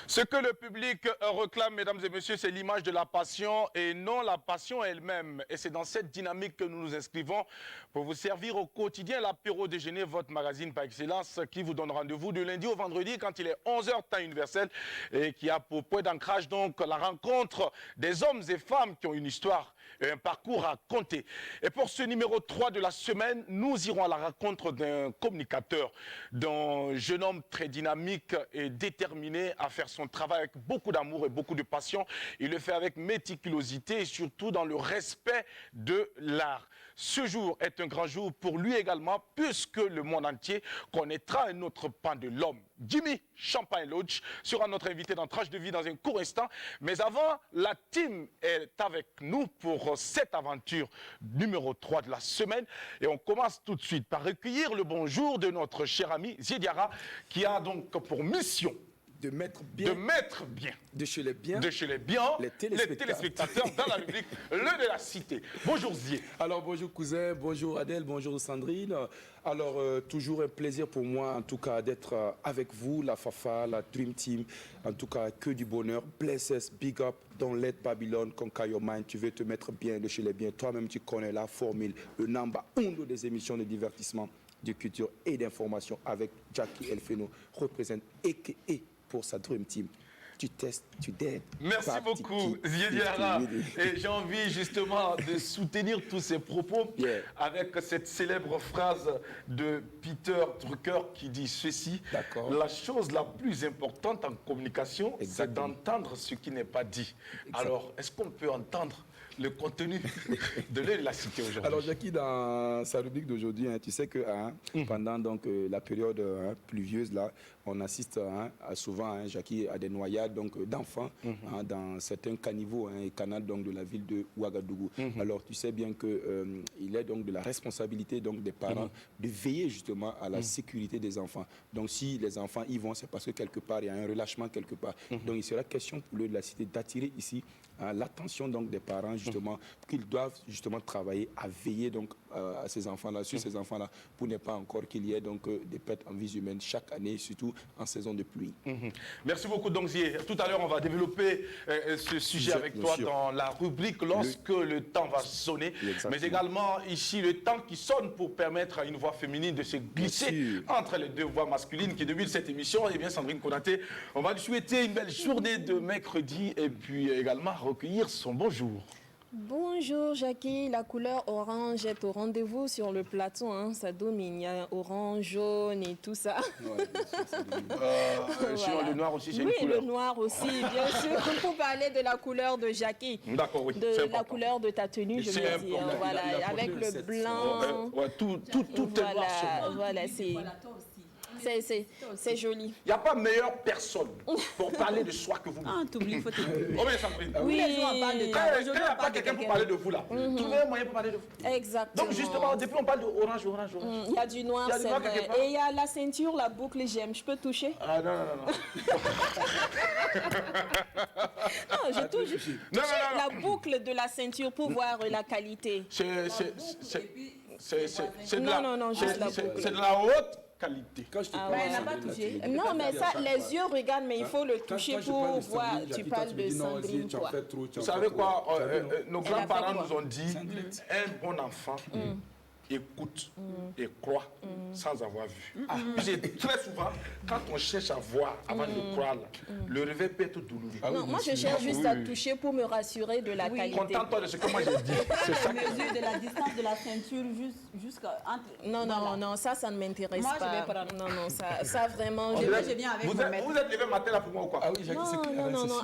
Ce que le public réclame, mesdames et messieurs, c'est l'image de la passion et non la passion elle-même. Et c'est dans cette dynamique que nous nous inscrivons pour vous servir au quotidien l'apéro déjeuner, votre magazine par excellence, qui vous donne rendez-vous du lundi au vendredi quand il est 11 h temps universel et qui a pour point d'ancrage donc la rencontre des hommes et femmes qui ont une histoire et un parcours à compter. Et pour ce numéro 3 de la semaine, nous irons à la rencontre d'un communicateur, d'un jeune homme très dynamique et déterminé à faire son travail avec beaucoup d'amour et beaucoup de passion. Il le fait avec méticulosité et surtout dans le respect de l'art. Ce jour est un grand jour pour lui également, puisque le monde entier connaîtra un autre pan de l'homme. Jimmy Champagne Lodge sera notre invité dans Tranche de vie dans un court instant. Mais avant, la team est avec nous pour cette aventure numéro 3 de la semaine. Et on commence tout de suite par recueillir le bonjour de notre cher ami Ziediara, qui a donc pour mission de mettre bien, de chez les biens, les téléspectateurs dans la rubrique Le de la Cité. Bonjour Zié. Alors bonjour cousin, bonjour Adèle, bonjour Sandrine. Alors toujours un plaisir pour moi en tout cas d'être avec vous, la Fafa, la Dream Team. En tout cas que du bonheur. Bless us, big up, don't let Babylon conquer your mind. Tu veux te mettre bien de chez les biens. Toi-même tu connais la formule, le number uno des émissions de divertissement, de culture et d'information avec Jackie Elfeno représente EKE pour sa Dream Team. Tu testes, tu dettes. Merci beaucoup, Ziediara. Et j'ai envie justement de soutenir tous ces propos avec cette célèbre phrase de Peter Drucker qui dit ceci. La chose la plus importante en communication, c'est d'entendre ce qui n'est pas dit. Alors, est-ce qu'on peut entendre le contenu de l'Œil de la Cité aujourd'hui? Alors, Jackie, dans sa rubrique d'aujourd'hui, tu sais que pendant donc, la période pluvieuse, là, on assiste souvent, Jackie, à des noyades d'enfants dans certains caniveaux et canaux de la ville de Ouagadougou. Alors, tu sais bien qu'il est donc de la responsabilité donc, des parents de veiller justement à la sécurité des enfants. Donc, si les enfants y vont, c'est parce que quelque part, il y a un relâchement quelque part. Donc, il sera question pour l'Œil de la Cité d'attirer ici l'attention donc des parents justement qu'ils doivent justement travailler à veiller donc à ces enfants-là, sur ces enfants-là, pour ne pas encore qu'il y ait donc des pertes en vie humaine chaque année, surtout en saison de pluie. Merci beaucoup donc Zié. Tout à l'heure on va développer ce sujet avec toi dans la rubrique lorsque le temps va sonner, mais également ici le temps qui sonne pour permettre à une voix féminine de se glisser entre les deux voix masculines qui débutent cette émission. Et bien Sandrine Konaté, on va lui souhaiter une belle journée de mercredi et puis également recueillir son bonjour. Bonjour Jackie, la couleur orange est au rendez-vous sur le plateau, ça domine, il y a orange, jaune et tout ça. Sur le noir aussi, c'est une couleur. Oui, le noir aussi, bien sûr, pour parler de la couleur de Jackie. D'accord, oui. De la couleur de ta tenue, je veux dire, voilà, avec le blanc. Tout est noir sur moi. Voilà, c'est joli. Il n'y a pas meilleure personne pour parler de soi que vous. Ah, t'oublies, il faut t'oublier. Oh, mais Sandrine. Oui, les gens en parlent de toi. Quand il n'y a pas quelqu'un pour parler de vous, là, trouvez un moyen pour parler de vous. Exactement. Donc, justement, depuis, on parle de orange. Il y a du noir, c'est vrai. Et il y a la ceinture, la boucle, j'aime. Je peux toucher? Ah, non. Non, je touche. La boucle de la ceinture pour voir la qualité. C'est de la haute qualité. Quand je te Elle n'a pas touché. Non, mais ça, les yeux regardent, mais il faut le toucher pour voir. Tu parles de Sandrine, quoi. Vous savez quoi, nos grands-parents nous ont dit, un bon enfant écoute et croit sans avoir vu. Très souvent, quand on cherche à voir avant de croire, le réveil peut être douloureux. Non, moi je cherche juste à toucher pour me rassurer de la qualité. Contente-toi de ce que moi j'ai dit. C'est ça. Mesure de la distance de la ceinture jusqu'à entre. Non, ça ne m'intéresse pas. Moi, je vais prendre. Non, ça vraiment. Je viens avec mon maître. Vous êtes levé matin là pour moi ou quoi? Ah oui, Jackie, c'est clair. Non. Non,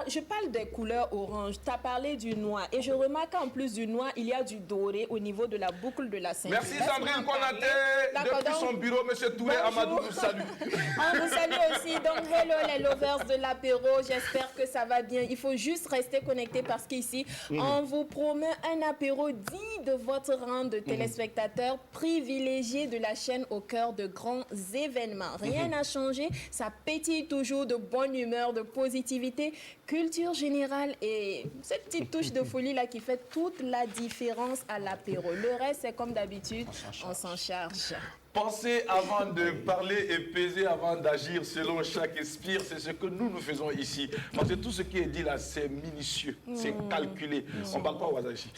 je parle des couleurs orange. Tu as parlé du noir. Et je remarque qu'en plus du noir, il y a du doré au niveau de la boucle de la ceinture. Merci Sandrine Konaté. Depuis son bureau, M. Touré Amadou vous salue. On vous salue aussi. Donc, hello les lovers de l'apéro. J'espère que ça va bien. Il faut juste rester connecté parce qu'ici, on vous promet un apéro digne de votre rang de téléspectateurs privilégiés de la chaîne au cœur de grands événements. Rien n'a changé. Ça pétille toujours de bonne humeur, de positivité, culture générale et cette petite touche de folie là qui fait toute la différence à l'apéro. Le reste, c'est comme d'habitude, on s'en charge. Pensez avant de parler et peser avant d'agir selon chaque esprit. C'est ce que nous faisons ici. Parce que tout ce qui est dit là, c'est minutieux, c'est calculé. On ne parle pas au hasard ici.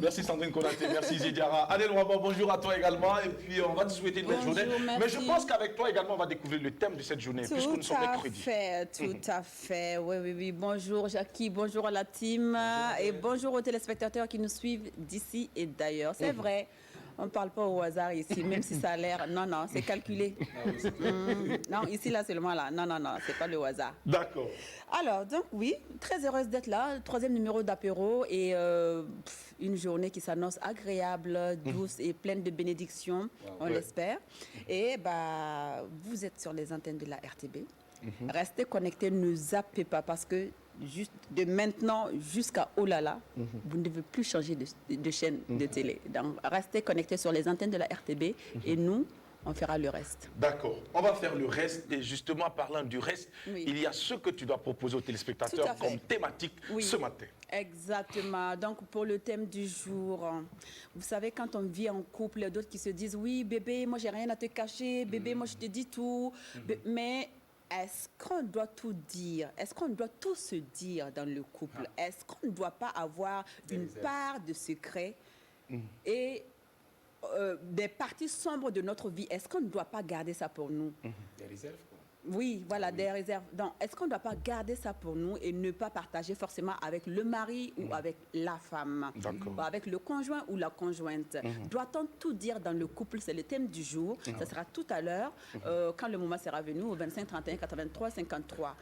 Merci Sandrine Konaté, merci Zidiara. Adèle Waba, bonjour à toi également. Et puis on va te souhaiter une belle journée. Merci. Mais je pense qu'avec toi également, on va découvrir le thème de cette journée, puisque nous sommes mercredi. Tout à fait. Oui. Bonjour Jackie, bonjour à la team et bonjour aux téléspectateurs qui nous suivent d'ici et d'ailleurs. C'est vrai. On ne parle pas au hasard ici, même si ça a l'air... Non, c'est calculé. Non, ici, là, seulement là. Non, c'est pas le hasard. D'accord. Alors, donc oui, très heureuse d'être là. 3e numéro d'apéro et une journée qui s'annonce agréable, douce et pleine de bénédictions, on l'espère. Et vous êtes sur les antennes de la RTB. Restez connectés, ne zappez pas parce que juste de maintenant jusqu'à Olala, vous ne devez plus changer de chaîne de télé. Donc, restez connectés sur les antennes de la RTB et nous, on fera le reste. D'accord. On va faire le reste. Et justement, parlant du reste, il y a ce que tu dois proposer aux téléspectateurs comme thématique ce matin. Exactement. Donc, pour le thème du jour, vous savez, quand on vit en couple, il y a d'autres qui se disent « Oui, bébé, moi, j'ai rien à te cacher. Bébé, moi, je te dis tout. Mais... est-ce qu'on doit tout dire? Est-ce qu'on doit tout se dire dans le couple? Est-ce qu'on ne doit pas avoir une part de secret et des parties sombres de notre vie? Est-ce qu'on ne doit pas garder ça pour nous? Des réserves, quoi. Oui, voilà, des réserves. Donc, est-ce qu'on ne doit pas garder ça pour nous et ne pas partager forcément avec le mari ou avec la femme, ou avec le conjoint ou la conjointe? Doit-on tout dire dans le couple? C'est le thème du jour. Ça sera tout à l'heure, quand le moment sera venu, au 25 31 83 53.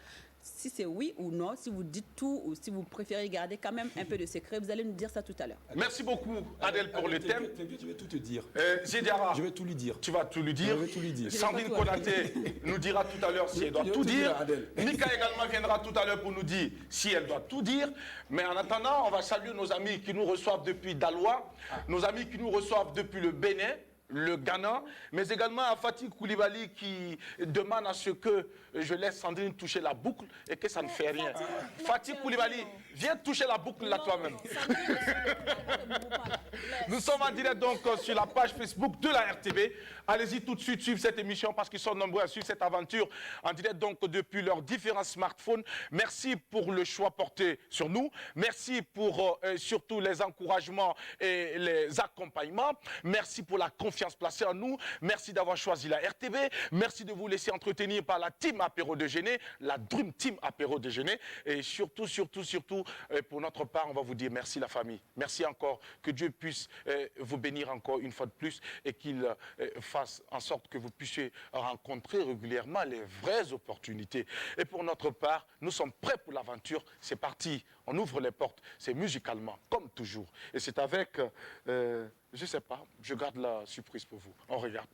Si c'est oui ou non, si vous dites tout ou si vous préférez garder quand même un peu de secret, vous allez nous dire ça tout à l'heure. Merci beaucoup, Adèle, pour le thème. Je vais tout te dire. Zidiara, je vais tout lui dire. Tu vas tout lui dire. Je vais tout lui dire. Sandrine Konaté nous dira tout à l'heure si elle doit tout dire. Mika également viendra tout à l'heure pour nous dire si elle doit tout dire. Mais en attendant, on va saluer nos amis qui nous reçoivent depuis Daloa, nos amis qui nous reçoivent depuis le Bénin, le Ghana, mais également à Fatih Koulibaly qui demande à ce que je laisse Sandrine toucher la boucle et que ça ne fait rien. Fatih Koulibaly, viens toucher la boucle là toi-même. Nous sommes en direct donc sur la page Facebook de la RTB. Allez-y tout de suite suivre cette émission parce qu'ils sont nombreux à suivre cette aventure en direct donc depuis leurs différents smartphones. Merci pour le choix porté sur nous. Merci pour surtout les encouragements et les accompagnements. Merci pour la confiance placée en nous. Merci d'avoir choisi la RTB. Merci de vous laisser entretenir par la team Apéro Déjeuner, la Dream Team Apéro Déjeuner. Et surtout, pour notre part, on va vous dire merci la famille. Merci encore. Que Dieu puisse vous bénir encore une fois de plus et qu'il fasse en sorte que vous puissiez rencontrer régulièrement les vraies opportunités. Et pour notre part, nous sommes prêts pour l'aventure. C'est parti. On ouvre les portes. C'est musicalement, comme toujours. Et c'est avec... je ne sais pas, je garde la surprise pour vous. On regarde.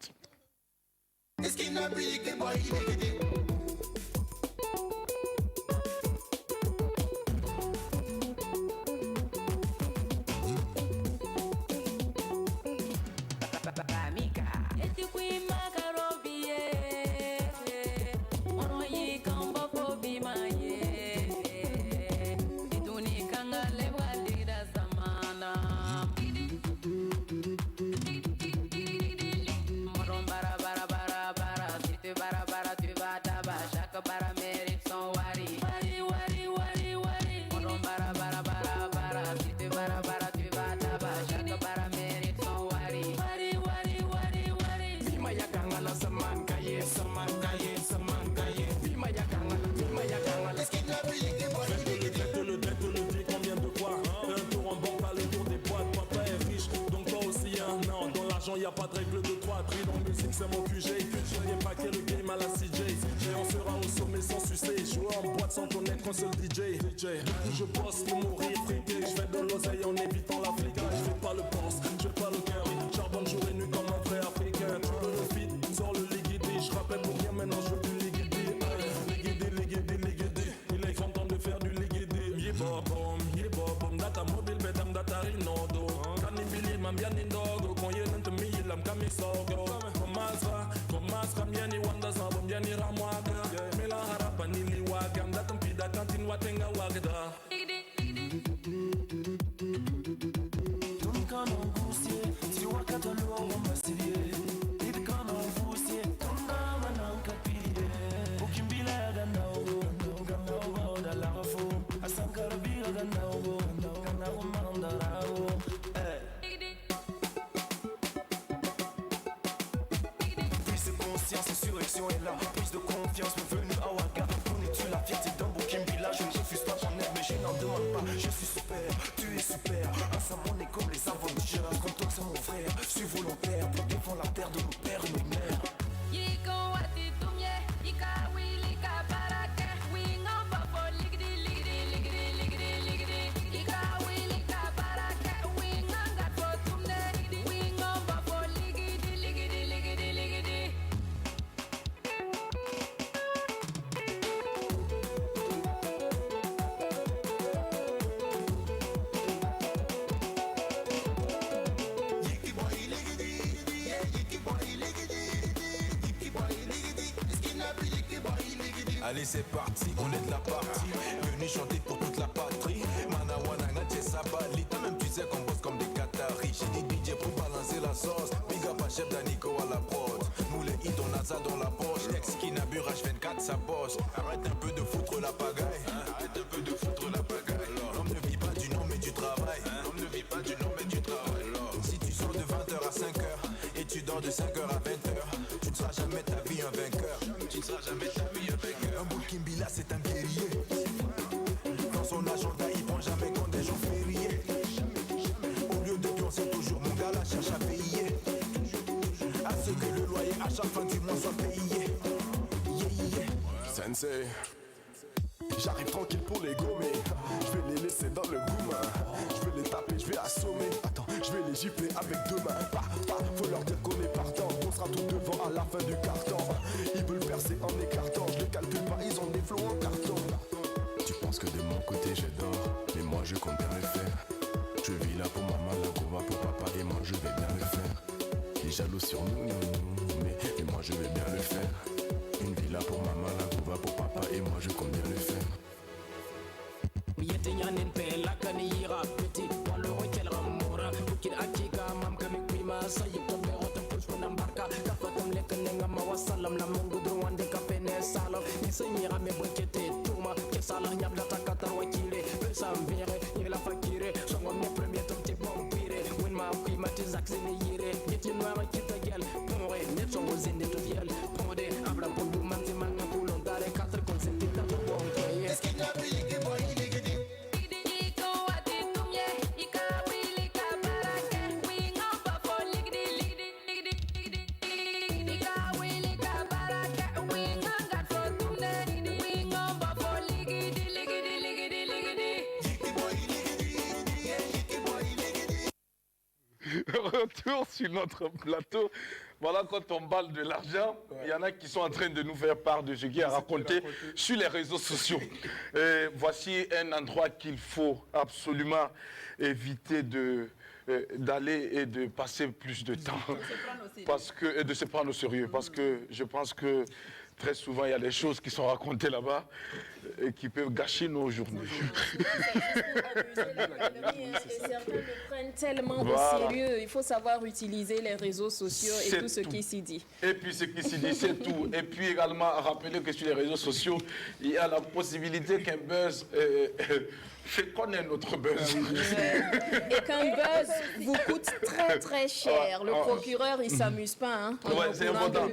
Y a pas de règle de 3 prix dans musique, c'est mon QG. Je viens paquer le game à la CJ. Et on sera au sommet sans sucer. Jouer en boîte sans connaître un seul DJ. Je bosse pour mourir friqué. Je fais de l'oseille en évitant la flic. Je fais pas le boss, je fais pas le cœur. Charbonne jour et nuit comme un vrai africain. Tu veux le feat, sors le liquidé. Je rappelle pour rien maintenant, je veux du liquidé. Liquidé. Il est content de faire du liquidé. Yebobom, data mobile, bedam data rinodo. Kanibili, mambiani ndogo. Kamisogo, Komas Miani Wanda Sabum Yani Ramwaga, Mela Harapa Nili Wagam, Datampida Kantin Watenga Wagda. Tunkan Angusie, si Wakatalo Wambasilie, Idkan direction est là. Prise de confiance, bienvenue à Ouaga. Connais-tu la fierté d'un Boukimbila? Je ne refuse pas ton aide, mais je n'en demande pas. Je suis super, tu es super. Un savon est comme les aventures. Comme toi, c'est mon frère, je suis volontaire pour défendre la terre de nos pères et nos mères. Allez c'est parti, on est de la partie. Venu chanter pour toute la patrie. Manawana, Sabali. Toi-même tu sais qu'on bosse comme des Qataris. J'ai dit DJ pour balancer la sauce. Big up à chef Danico à la prod. Nous les hits on a ça dans la poche. Ex qui nabure H24 ça bosse. Arrête un peu de foutre la pagaille. Arrête un peu de foutre la pagaille. L'homme ne vit pas du nom mais du travail. L'homme ne vit pas du nom mais du travail. Si tu sors de 20h à 5h et tu dors de 5h à 20h, tu ne seras jamais ta vie un vainqueur. Tu ne seras jamais ta vie un vainqueur. Un Boukimbila c'est un guerrier. Dans son agenda il prend jamais compte des jours fériés. Au lieu de pioncer toujours mon gars la cherche à payer. À ce que le loyer à chaque fin du mois soit payé. Sensei, j'arrive tranquille pour les gommer. Je vais les laisser dans le boom. Je vais les taper, je vais assommer. Attends, je vais les gifler avec deux mains. Faut leur dire qu'on est partant. On sera tout devant à la fin du carton. Ils veulent percer en écartant. Je les calcule pas, ils ont des flots en carton. Tu penses que de mon côté j'adore, mais moi je compte bien le faire. Je vis là pour maman, la gova pour papa et moi je vais bien le faire. Les jaloux sur nous, mais moi je vais bien le faire. Une villa pour maman, la gova pour papa et moi je compte bien le faire. Retour sur notre plateau. Voilà, quand on parle de l'argent, il y en a qui sont en train de nous faire part de ce qui est raconté sur les réseaux sociaux. Et voici un endroit qu'il faut absolument éviter d'aller et de passer plus de temps. Et de se prendre au sérieux. Parce que je pense que très souvent, il y a des choses qui sont racontées là-bas et qui peuvent gâcher nos journées. Certains le prennent tellement au sérieux. Il faut savoir utiliser les réseaux sociaux et tout ce qui s'y dit. Et puis ce qui s'y dit, c'est tout. Et puis également, rappeler que sur les réseaux sociaux, il y a la possibilité qu'un buzz fait connaître notre buzz. Et qu'un buzz vous coûte très très cher. Le procureur, il ne s'amuse pas. Hein, c'est important.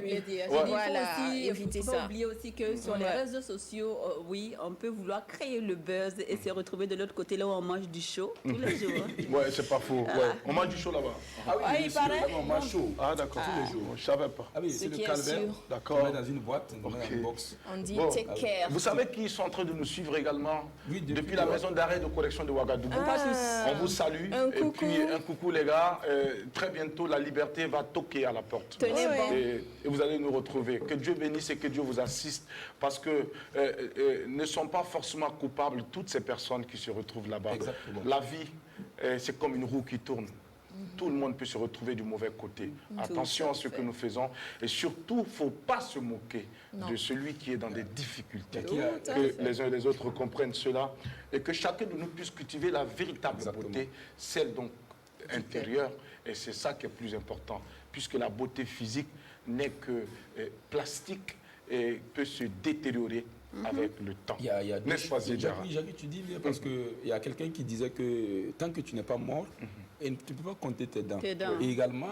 Voilà, Il faut évitez pas ça. oublier aussi que sur les réseaux sociaux, oui, on peut vouloir créer le buzz et se retrouver de l'autre côté là où on mange du chaud tous les jours. Ouais, c'est pas faux. Ouais. On mange du chaud là-bas. Ah oui, il paraît. on mange chaud. Ah d'accord, tous les jours. Je savais pas. Ah oui, c'est le qui est calvaire. sûr. D'accord. On met dans une boîte, on met dans une box. On dit Bon. take care. Vous savez qu'ils sont en train de nous suivre également Oui, depuis la maison d'arrêt de correction de Ouagadougou. On vous salue. Un et coucou. puis un coucou les gars. Très bientôt, la liberté va toquer à la porte. Tenez bon. Et vous allez nous retrouver. Que Dieu bénisse et que Dieu vous assiste. Parce que ne sont pas forcément coupables toutes ces personnes qui se retrouvent là-bas. Exactement. La vie, c'est comme une roue qui tourne. Tout le monde peut se retrouver du mauvais côté. Attention à ce que nous faisons. Et surtout, il ne faut pas se moquer de celui qui est dans des difficultés. Que les uns et les autres comprennent cela. Et que chacun de nous puisse cultiver la véritable beauté, celle donc intérieure. Et c'est ça qui est plus important. Puisque la beauté physique n'est que plastique et peut se détériorer avec le temps. Il y a N'est-ce pas, Zédjara? Jacques, tu dis bien parce qu'il y a quelqu'un qui disait que tant que tu n'es pas mort, Et tu ne peux pas compter tes dents. Tes dents. Et également,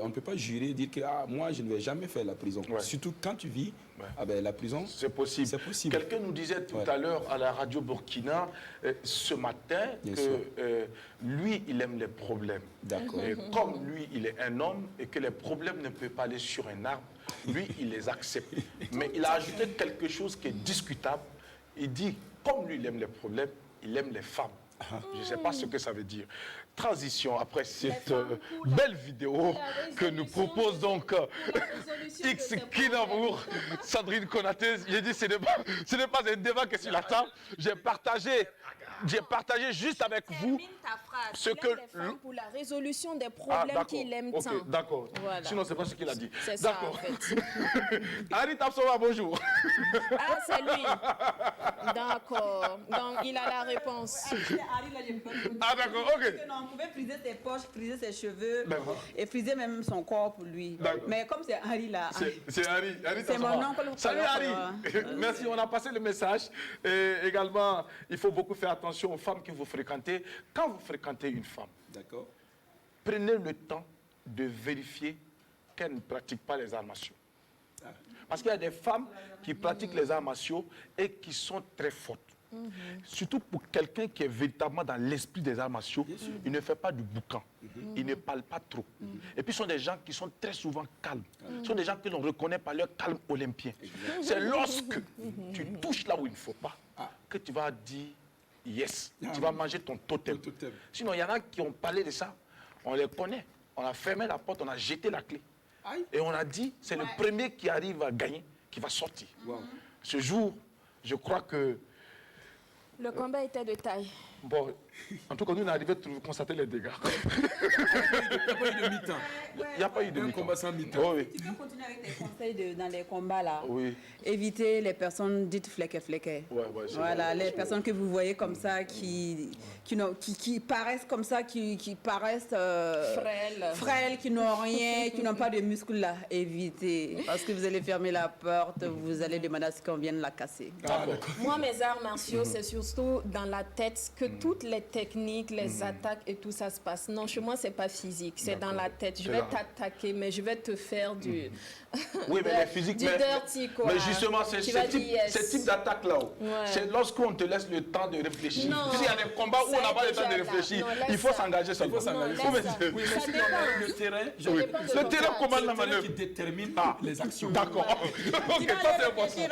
on ne peut pas jurer, dire que moi, je ne vais jamais faire la prison. Ouais. Surtout quand tu vis, la prison, C'est possible. C'est possible. Quelqu'un nous disait tout à l'heure à la radio Burkina, ce matin, Bien que sûr. lui, il aime les problèmes. D'accord. Et comme lui, il est un homme et que les problèmes ne peuvent pas aller sur un arbre, lui, il les accepte. Mais il a ajouté quelque chose qui est discutable. Il dit, comme lui, il aime les problèmes, il aime les femmes. Je ne sais pas ce que ça veut dire. Transition après cette belle vidéo que nous propose donc X Kinamour, Sandrine Konaté. J'ai dit ce n'est pas un débat qui est sur la table. J'ai partagé juste avec vous ce que pour la résolution des problèmes qu'il aime tant. D'accord. Voilà. Sinon, c'est pas ce qu'il a dit. C'est ça, D'accord. en fait. Ari Tapsova, bonjour. Ah, c'est lui. D'accord. Donc, il a la réponse. Ah, d'accord, ok. Non, on pouvait friser ses poches, friser ses cheveux D'accord. et friser même son corps pour lui. D'accord. Mais comme c'est Henri là, C'est Harry. C'est mon oncle. Salut Harry. Merci, on a passé le message. Et également, il faut beaucoup faire attention aux femmes que vous fréquentez. Quand vous fréquentez une femme, D'accord. prenez le temps de vérifier qu'elle ne pratique pas les arts martiaux. Parce qu'il y a des femmes qui pratiquent les arts martiaux et qui sont très fortes. Surtout pour quelqu'un qui est véritablement dans l'esprit des arts martiaux, il ne fait pas du boucan, il ne parle pas trop. Et puis ce sont des gens qui sont très souvent calmes. Ce sont des gens que l'on reconnaît par leur calme olympien. C'est lorsque tu touches là où il ne faut pas que tu vas dire yes, tu vas manger ton totem. Sinon, il y en a qui ont parlé de ça, on les connaît. On a fermé la porte, on a jeté la clé. Et on a dit, c'est le premier qui arrive à gagner qui va sortir. Ce jour, je crois que Le combat était de taille. bon, en tout cas, nous, on est arrivé à constater les dégâts. Il n'y a pas eu de mi-temps. Il n'y a pas eu de Un mi-temps. combat sans mi-temps. Oh, oui. tu peux continuer avec tes conseils dans les combats là. Oui. Éviter les personnes dites fléquées. Ouais, c'est Voilà, vrai. les personnes que vous voyez comme ça, qui paraissent comme ça, qui paraissent frêles, qui n'ont rien, qui n'ont pas de muscles là. Évitez. Parce que vous allez fermer la porte, vous allez demander à ce qu'on vienne la casser. Moi, mes arts martiaux, c'est surtout dans la tête que toutes les techniques, les attaques et tout ça se passe. Non, chez moi, c'est pas physique, c'est dans la tête. Je vais t'attaquer, mais je vais te faire du... Oui, mais les physiques, du dirty, quoi. mais justement, c'est Tu ce vas dire yes. type d'attaque-là. Ouais. C'est lorsqu'on te laisse le temps de réfléchir. Non. S'il y a des combats où Ça on n'a pas le temps de déjà là. réfléchir, Non, laisse il faut ça. s'engager seulement. Non, laisse ça. Oui, Ça mais sinon, dépend. le terrain, dépend de Le ton terrain cas. commande la c'est le terrain manœuvre. qui détermine les actions. D'accord. Ok, ça c'est important.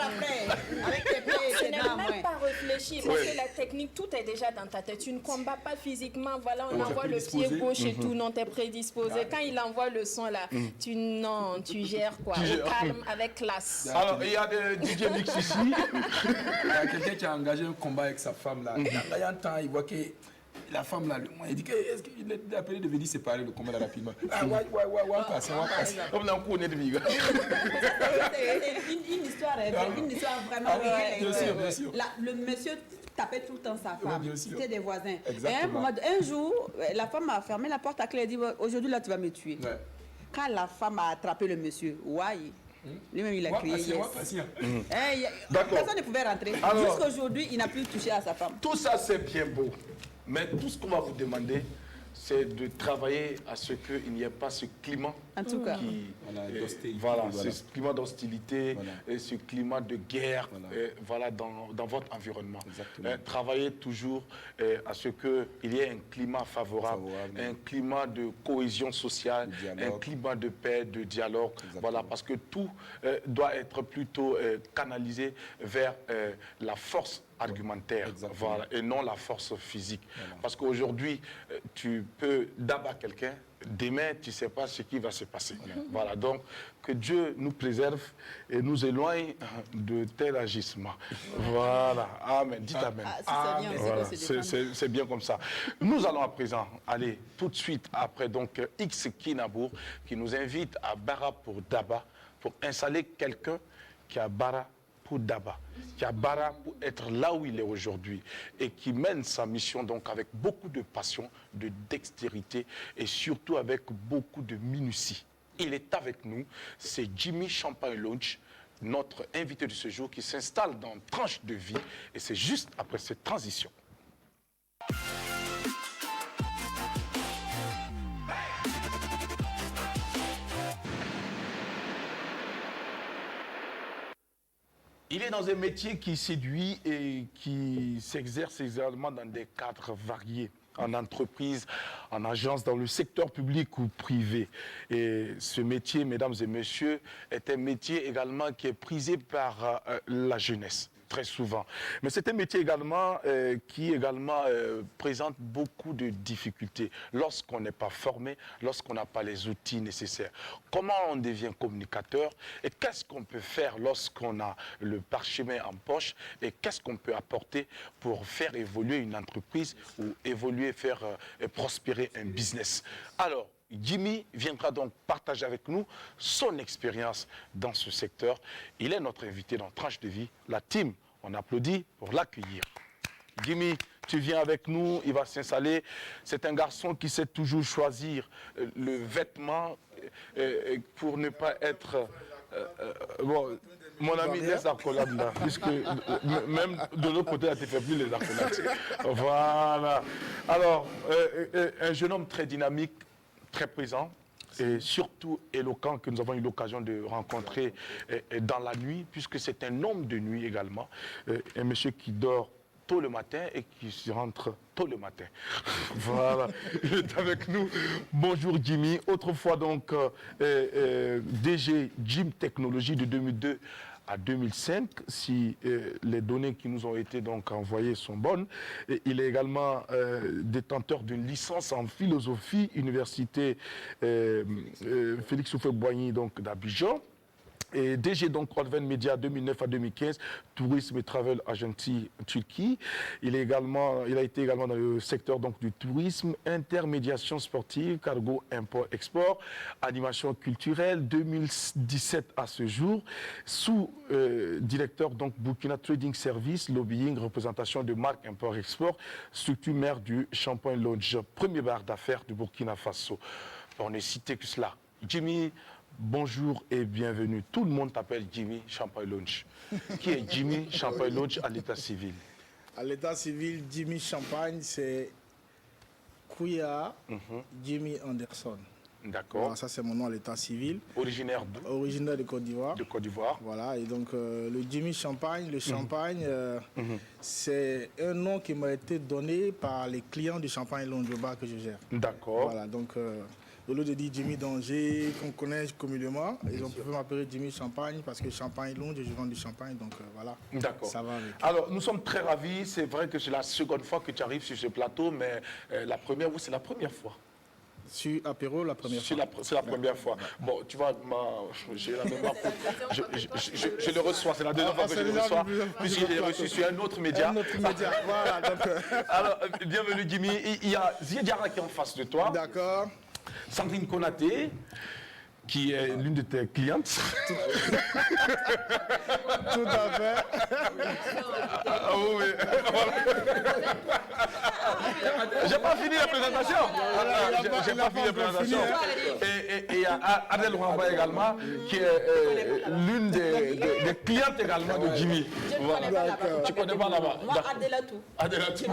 Avec tes pieds Ce et tes n'est dents, même ouais. pas réfléchir parce que la technique, tout est déjà dans ta tête. Tu ne combats pas physiquement. Voilà, on envoie le pied prédisposé. gauche et tout. Non, t'es prédisposé. Quand il envoie le son là, tu gères quoi. Tu Au gères. calme, avec classe. Alors, il y a des DJ Mix ici. Il y a quelqu'un qui a engagé un combat avec sa femme là. Il y a un temps, il voit que la femme là, il dit que est-ce qu'il est appelé de venir séparer le combat là rapidement. Ah ouais, passe. Comme dans un coup, on est de biga. C'est une histoire vraiment réelle. Bien sûr. Le monsieur tapait tout le temps sa Oui, femme. bien sûr. C'était des voisins. Exactement. Et un jour, la femme a fermé la porte à clé et dit aujourd'hui là tu vas me tuer. Ouais. Quand la femme a attrapé le monsieur, lui-même il a crié yes. D'accord. Personne ne pouvait rentrer. Alors- Jusqu'à aujourd'hui, il n'a plus touché à sa femme. Tout ça, c'est bien beau. Mais tout ce qu'on va vous demander, c'est de travailler à ce qu'il n'y ait pas ce climat En tout cas. qui... Voilà, d'hostilité, Voilà, voilà. ce climat d'hostilité, Voilà. et ce climat de guerre Voilà. dans votre environnement. Exactement. Travaillez toujours à ce qu'il y ait un climat favorable, Favorable. un climat de cohésion sociale, De dialogue. un climat de paix, de dialogue. Exactement. Voilà, parce que tout doit être plutôt canalisé vers la force argumentaire, Exactement. voilà, et non la force physique. Parce qu'aujourd'hui, tu peux d'abattre quelqu'un, demain, tu ne sais pas ce qui va se passer. Voilà, donc que Dieu nous préserve et nous éloigne de tel agissement. Voilà, Amen, dites Amen. Ah, si c'est bien, c'est Voilà, qu'on se défende. c'est bien comme ça. Nous allons à présent aller tout de suite après donc X Kinabour qui nous invite à Bara pour Daba pour installer quelqu'un qui a Bara pour Daba, qui a Bara pour être là où il est aujourd'hui et qui mène sa mission donc avec beaucoup de passion, de dextérité et surtout avec beaucoup de minutie. Il est avec nous, c'est Jimmy Champagne Lounge, notre invité de ce jour qui s'installe dans Tranche de vie et c'est juste après cette transition. Il est dans un métier qui séduit et qui s'exerce également dans des cadres variés, en entreprise, en agence, dans le secteur public ou privé. Et ce métier, mesdames et messieurs, est un métier également qui est prisé par la jeunesse. Très souvent. Mais c'est un métier également qui présente beaucoup de difficultés lorsqu'on n'est pas formé, lorsqu'on n'a pas les outils nécessaires. Comment on devient communicateur et qu'est-ce qu'on peut faire lorsqu'on a le parchemin en poche et qu'est-ce qu'on peut apporter pour faire évoluer une entreprise ou faire prospérer un business. Alors, Jimmy viendra donc partager avec nous son expérience dans ce secteur. Il est notre invité dans Tranche de vie, la team. On applaudit pour l'accueillir. Jimmy, tu viens avec nous, il va s'installer. C'est un garçon qui sait toujours choisir le vêtement pour ne pas être... bon, mon ami, laisse l'accolade là, puisque même de l'autre côté, là, tu ne fais plus les accolades. Voilà. Alors, un jeune homme très dynamique, très présent et surtout éloquent que nous avons eu l'occasion de rencontrer dans la nuit, puisque c'est un homme de nuit également, un monsieur qui dort tôt le matin et qui rentre tôt le matin. Voilà, il est avec nous. Bonjour Jimmy, autrefois donc DG Jim Technologies de 2002 à 2005, si les données qui nous ont été donc envoyées sont bonnes. Et il est également détenteur d'une licence en philosophie, université Félix Houphouët-Boigny donc d'Abidjan. Et DG donc Rodven Media 2009 à 2015, Tourisme et Travel Agency Turquie. Il a été également dans le secteur donc du tourisme, intermédiation sportive, cargo, import, export, animation culturelle 2017 à ce jour, sous-directeur donc Burkina Trading Service, lobbying, représentation de marque, import, export, structure mère du Champagne Lounge, premier bar d'affaires du Burkina Faso. On ne cité que cela. Jimmy, bonjour et bienvenue. Tout le monde t'appelle Jimmy Champagne Lounge. Qui est Jimmy Champagne Lounge à l'état civil? À l'état civil, Jimmy Champagne, c'est Kouya Jimmy Anderson. D'accord. Voilà, ça, c'est mon nom à l'état civil. Originaire d'où? Originaire de Côte d'Ivoire. De Côte d'Ivoire. Voilà, et donc le Jimmy Champagne, c'est un nom qui m'a été donné par les clients du Champagne Lounge, le bar que je gère. D'accord. Voilà, donc au lieu de dire Jimmy Danger, qu'on connaît communément, ils ont pu m'appeler Jimmy Champagne parce que Champagne Lounge, je vends du champagne, donc voilà. D'accord. Ça va avec. Alors, nous sommes très ravis. C'est vrai que c'est la seconde fois que tu arrives sur ce plateau, mais la première, vous, c'est la première fois. Sur Apéro, la première fois. C'est la première fois. Bon, tu vois, j'ai la mémoire. Je le reçois, c'est la deuxième fois que je le reçois, puisqu'il est reçu sur un autre média. Un autre média, voilà. Donc, alors, bienvenue Jimmy. Il y a Ziediara qui est en face de toi. d'accord. Sandrine Konaté, qui est l'une de tes clientes. Tout à fait. Ah oui. J'ai pas fini la présentation. J'ai pas fini la présentation. Et il y a Adèle Rwamba également, qui est l'une des clientes également de Jimmy. Tu connais pas là-bas? Moi, Adelatou. Adelatou.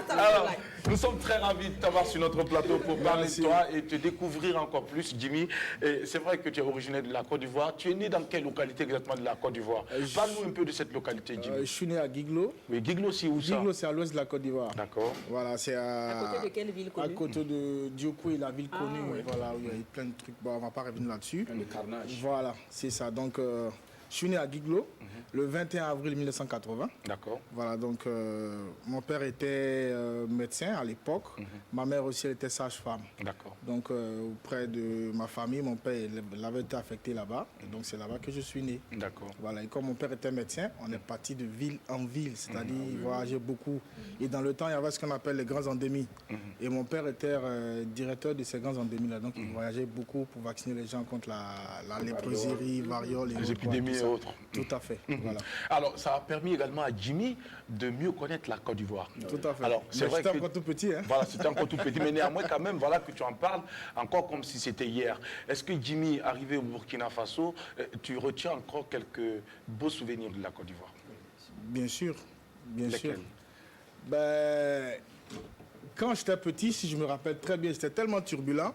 Alors, nous sommes très ravis de t'avoir sur notre plateau pour parler de toi et te découvrir encore plus, Jimmy. C'est vrai que tu es originaire de la Côte d'Ivoire. Tu es né dans quelle localité exactement de la Côte d'Ivoire? Parle-nous un peu de cette localité, Jimmy. Je suis né à Guiglo. Mais Guiglo, c'est où ça? Guiglo, c'est à l'ouest de la Côte d'Ivoire. D'accord. Voilà, c'est À côté de quelle ville à connue? côté de Diokou, la ville connue. Voilà, où il y a eu plein de trucs. Bon, on ne va pas revenir là-dessus. Le carnage. Voilà, c'est ça. Donc, je suis né à Guiglo le 21 avril 1980. D'accord. Voilà, donc mon père était médecin à l'époque. Ma mère aussi, elle était sage-femme. D'accord. Donc, auprès de ma famille, mon père il avait été affecté là-bas. Et donc, c'est là-bas que je suis né. D'accord. Voilà, et comme mon père était médecin, on est parti de ville en ville, c'est-à-dire voyager beaucoup. Et dans le temps, il y avait ce qu'on appelle les grands endémies. Et mon père était directeur de ces grands endémies-là. Donc, il voyageait beaucoup pour vacciner les gens contre la léproserie, variole et Les autres, épidémies tout et ça. autres. Tout à fait. Voilà. Alors, ça a permis également à Jimmy de mieux connaître la Côte d'Ivoire. Tout à fait. Alors, c'est Mais vrai j'étais que... encore tout petit. Hein. Voilà, c'était encore tout petit, mais néanmoins, quand même, voilà que tu en parles, encore comme si c'était hier. Est-ce que Jimmy, arrivé au Burkina Faso, tu retiens encore quelques beaux souvenirs de la Côte d'Ivoire? Bien sûr, bien Lesquels? sûr. Ben, quand j'étais petit, si je me rappelle très bien, c'était tellement turbulent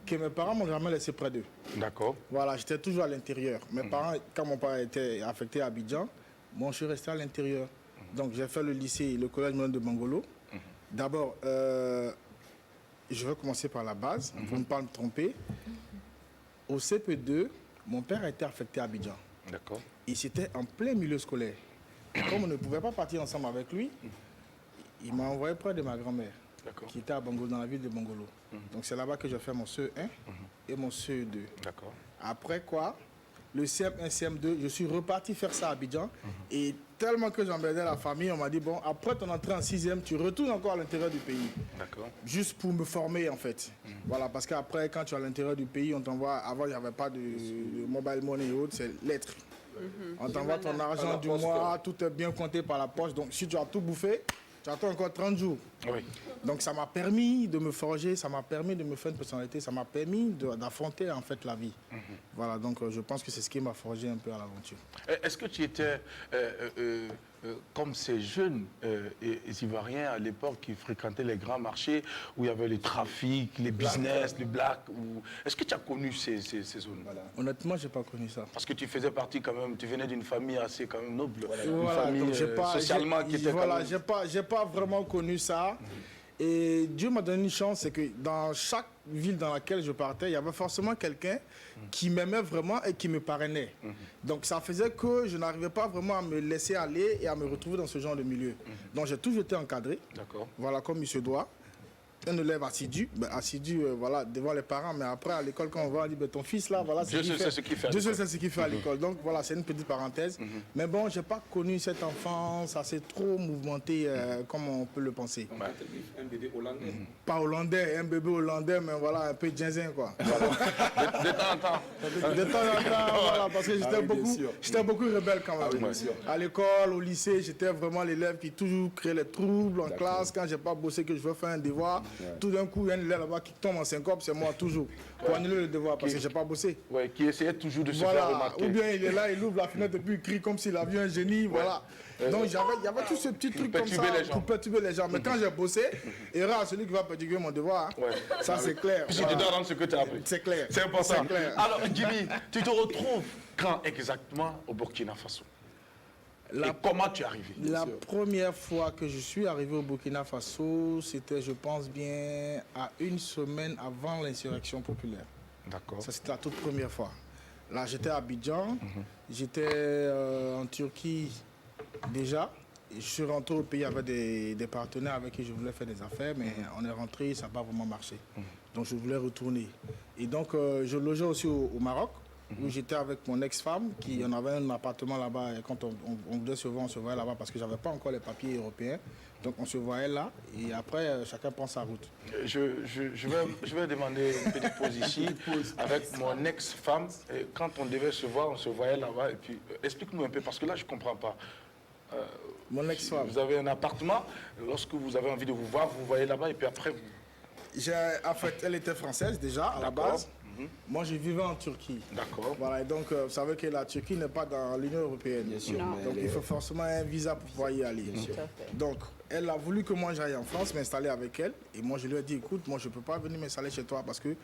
que mes parents m'ont jamais laissé près d'eux. D'accord. Voilà, j'étais toujours à l'intérieur. Mes parents, quand mon père était affecté à Abidjan, moi, je suis resté à l'intérieur. Donc, j'ai fait le lycée, le collège de Bangolo. D'abord, je vais commencer par la base, pour ne pas me tromper. Au CP2, mon père a été affecté à Abidjan. D'accord. Et c'était en plein milieu scolaire. Comme on ne pouvait pas partir ensemble avec lui, il m'a envoyé près de ma grand-mère, qui était à Bangolo, dans la ville de Bangolo. Donc c'est là-bas que j'ai fait mon CE1 et mon CE2. D'accord. Après quoi, le CM1, CM2, je suis reparti faire ça à Abidjan. Et tellement que j'embêtais la famille, on m'a dit, bon, après ton entrée en 6e, tu retournes encore à l'intérieur du pays. D'accord. Juste pour me former, en fait. Voilà, parce qu'après, quand tu es à l'intérieur du pays, on t'envoie, avant, il n'y avait pas de mobile money et autres, c'est lettres. On t'envoie ton argent du mois, tout est bien compté par la poche. Donc, si tu as tout bouffé, tu attends encore 30 jours. Oui. Donc, ça m'a permis de me forger, ça m'a permis de me faire une personnalité, ça m'a permis d'affronter, en fait, la vie. Voilà, donc, je pense que c'est ce qui m'a forgé un peu à l'aventure. Est-ce que tu étais comme ces jeunes Ivoiriens à l'époque qui fréquentaient les grands marchés où il y avait les trafics, les business, les blacks Est-ce que tu as connu ces zones? Honnêtement, je n'ai pas connu ça. Parce que tu faisais partie quand même, tu venais d'une famille assez quand même noble, une Voilà, famille donc socialement qui était voilà, quand même... j'ai pas vraiment connu ça. Et Dieu m'a donné une chance, c'est que dans chaque ville dans laquelle je partais, il y avait forcément quelqu'un qui m'aimait vraiment et qui me parrainait. Donc ça faisait que je n'arrivais pas vraiment à me laisser aller et à me retrouver dans ce genre de milieu. Donc j'ai toujours été encadré, voilà, comme il se doit. Un élève assidu, voilà, devant les parents, mais après à l'école quand on va, on dit ton fils là, voilà, Dieu seul sait ce qu'il fait. Dieu seul sait ce qu'il fait à l'école. Donc voilà, c'est une petite parenthèse. Mais bon, j'ai pas connu cette enfance assez trop mouvementée comme on peut le penser. Un bébé hollandais. Pas hollandais, un bébé hollandais, mais voilà, un peu ginzin quoi. De temps en temps. De temps en temps, voilà, parce que j'étais beaucoup rebelle quand même. À l'école, au lycée, j'étais vraiment l'élève qui toujours créait les troubles en classe. Quand j'ai pas bossé, que je veux faire un devoir, tout d'un coup, il y a un élève là-bas qui tombe en syncope, c'est moi toujours. Pour annuler le devoir parce que j'ai pas bossé. Ouais, qui essayait toujours de se faire remarquer. Ou bien il est là, il ouvre la fenêtre et puis il crie comme s'il avait vu un génie, voilà. Donc il y avait tout ce petit truc comme ça pour perturber les gens. Mais quand j'ai bossé, erreur à celui qui va perturber mon devoir. Ça c'est clair. Puis tu dois rendre ce que tu as appris. C'est clair. C'est important. Alors Jimmy, tu te retrouves quand exactement au Burkina Faso? Et comment tu es arrivé? La première fois que je suis arrivé au Burkina Faso, c'était, je pense bien, à une semaine avant l'insurrection populaire. D'accord. Ça, c'était la toute première fois. Là, j'étais à Abidjan, j'étais en Turquie déjà. Et je suis rentré au pays avec des partenaires avec qui je voulais faire des affaires, mais on est rentré, ça n'a pas vraiment marché. Donc, je voulais retourner. Et donc, je logeais aussi au Maroc, où j'étais avec mon ex-femme, qui en avait un appartement là-bas. Et quand on devait se voir, on se voyait là-bas parce que je n'avais pas encore les papiers européens. Donc on se voyait là et après chacun prend sa route. Je vais demander une petite pause ici avec mon ex-femme. Quand on devait se voir, on se voyait là-bas. Et puis explique-nous un peu parce que là je ne comprends pas. Mon ex-femme. Vous avez un appartement, lorsque vous avez envie de vous voir, vous voyez là-bas et puis après vous... En fait, elle était française déjà à la base. Moi, je vivais en Turquie. D'accord. Voilà, et donc, vous savez que la Turquie n'est pas dans l'Union européenne. Bien sûr. Donc, il faut forcément un visa pour pouvoir y aller. Bien sûr. Donc, elle a voulu que moi j'aille en France, m'installer avec elle. Et moi, je lui ai dit, écoute, moi, je ne peux pas venir m'installer chez toi parce que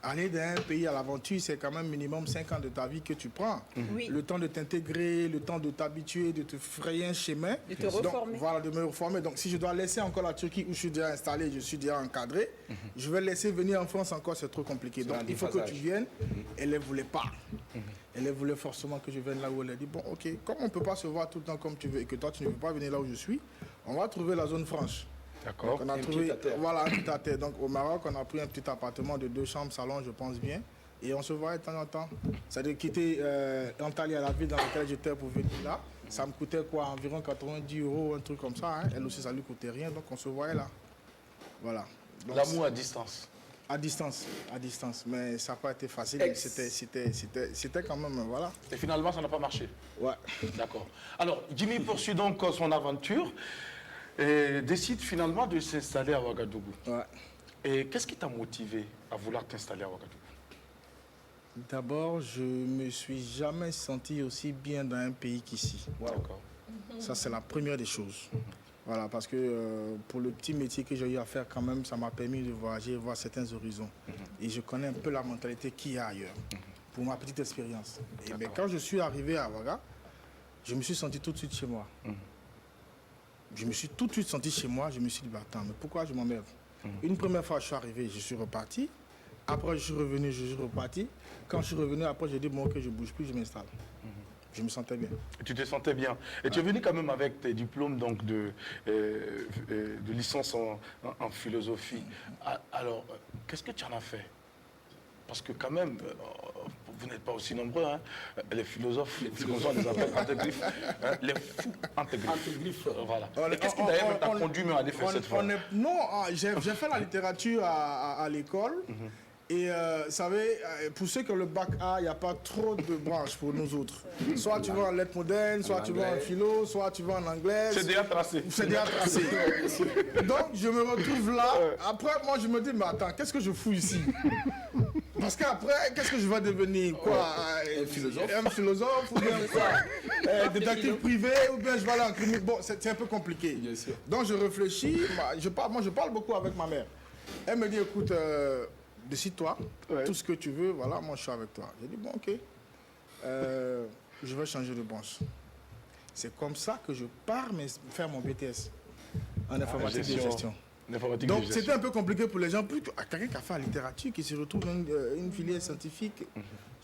aller dans un pays à l'aventure, c'est quand même minimum 5 ans de ta vie que tu prends. Oui. Le temps de t'intégrer, le temps de t'habituer, de te frayer un chemin. De te reformer. Donc, voilà, de me reformer. Donc, si je dois laisser encore la Turquie où je suis déjà installé, je suis déjà encadré, je vais laisser venir en France encore, c'est trop compliqué. Donc, il faut que tu viennes. Elle ne voulait pas. Elle voulait forcément que je vienne là où elle a dit, bon, ok, comme on ne peut pas se voir tout le temps comme tu veux et que toi, tu ne veux pas venir là où je suis, on va trouver la zone franche. D'accord. On a trouvé voilà, un petit à terre. Donc au Maroc, on a pris un petit appartement de 2 chambres, salon, je pense bien. Et on se voit de temps en temps. C'est-à-dire quitter Antalya, la ville dans laquelle j'étais pour venir là. Ça me coûtait quoi? Environ 90 €, un truc comme ça. Hein. Elle aussi, ça ne lui coûtait rien. Donc on se voyait là. Voilà. L'amour à distance. À distance. Mais ça n'a pas été facile. C'était quand même, voilà. Et finalement, ça n'a pas marché. Ouais. D'accord. Alors, Jimmy poursuit donc son aventure et décide finalement de s'installer à Ouagadougou. Ouais. Et qu'est-ce qui t'a motivé à vouloir t'installer à Ouagadougou? D'abord, je ne me suis jamais senti aussi bien dans un pays qu'ici. D'accord. Ça, c'est la première des choses. Voilà, parce que pour le petit métier que j'ai eu à faire quand même, ça m'a permis de voyager, voir certains horizons. Et je connais un peu la mentalité qu'il y a ailleurs, pour ma petite expérience. Et ben, quand je suis arrivé à Ouaga, je me suis senti tout de suite chez moi. Je me suis tout de suite senti chez moi, je me suis dit, bah, attends, mais pourquoi je m'emmerde? Une première fois, je suis arrivé, je suis reparti. Après, je suis revenu, je suis reparti. Quand je suis revenu, après, j'ai dit, bon, ok, je ne bouge plus, je m'installe. Je me sentais bien. Tu te sentais bien. Et tu es venu quand même avec tes diplômes donc, de licence en philosophie. Alors, qu'est-ce que tu en as fait? Parce que quand même, vous n'êtes pas aussi nombreux, hein. Les philosophes, c'est comme ça on les appelle antégriffes, hein, les fous antégriffes. Voilà. Et qu'est-ce qui d'ailleurs t'a conduit même à aller faire cette fois? Non, j'ai fait la littérature à l'école. Et vous savez, pour ceux qui ont le bac A, il n'y a pas trop de branches pour nous autres. Soit tu vas en lettres modernes, soit tu vas en philo, soit tu vas en anglais. C'est déjà tracé. C'est déjà tracé. Donc je me retrouve là. Après, moi je me dis, mais attends, qu'est-ce que je fous ici? Parce qu'après, qu'est-ce que je vais devenir? Quoi? Un philosophe ou bien quoi? Détective privé ou bien je vais aller en crime? Bon, c'est un peu compliqué. Donc je réfléchis. Moi je parle beaucoup avec ma mère. Elle me dit, écoute, décide-toi, tout ce que tu veux, voilà, moi je suis avec toi. J'ai dit, bon, ok, je vais changer de branche. C'est comme ça que je pars faire mon BTS en informatique de gestion. Donc c'était un peu compliqué pour les gens, plus quelqu'un qui a fait la littérature, qui se retrouve dans une filière scientifique.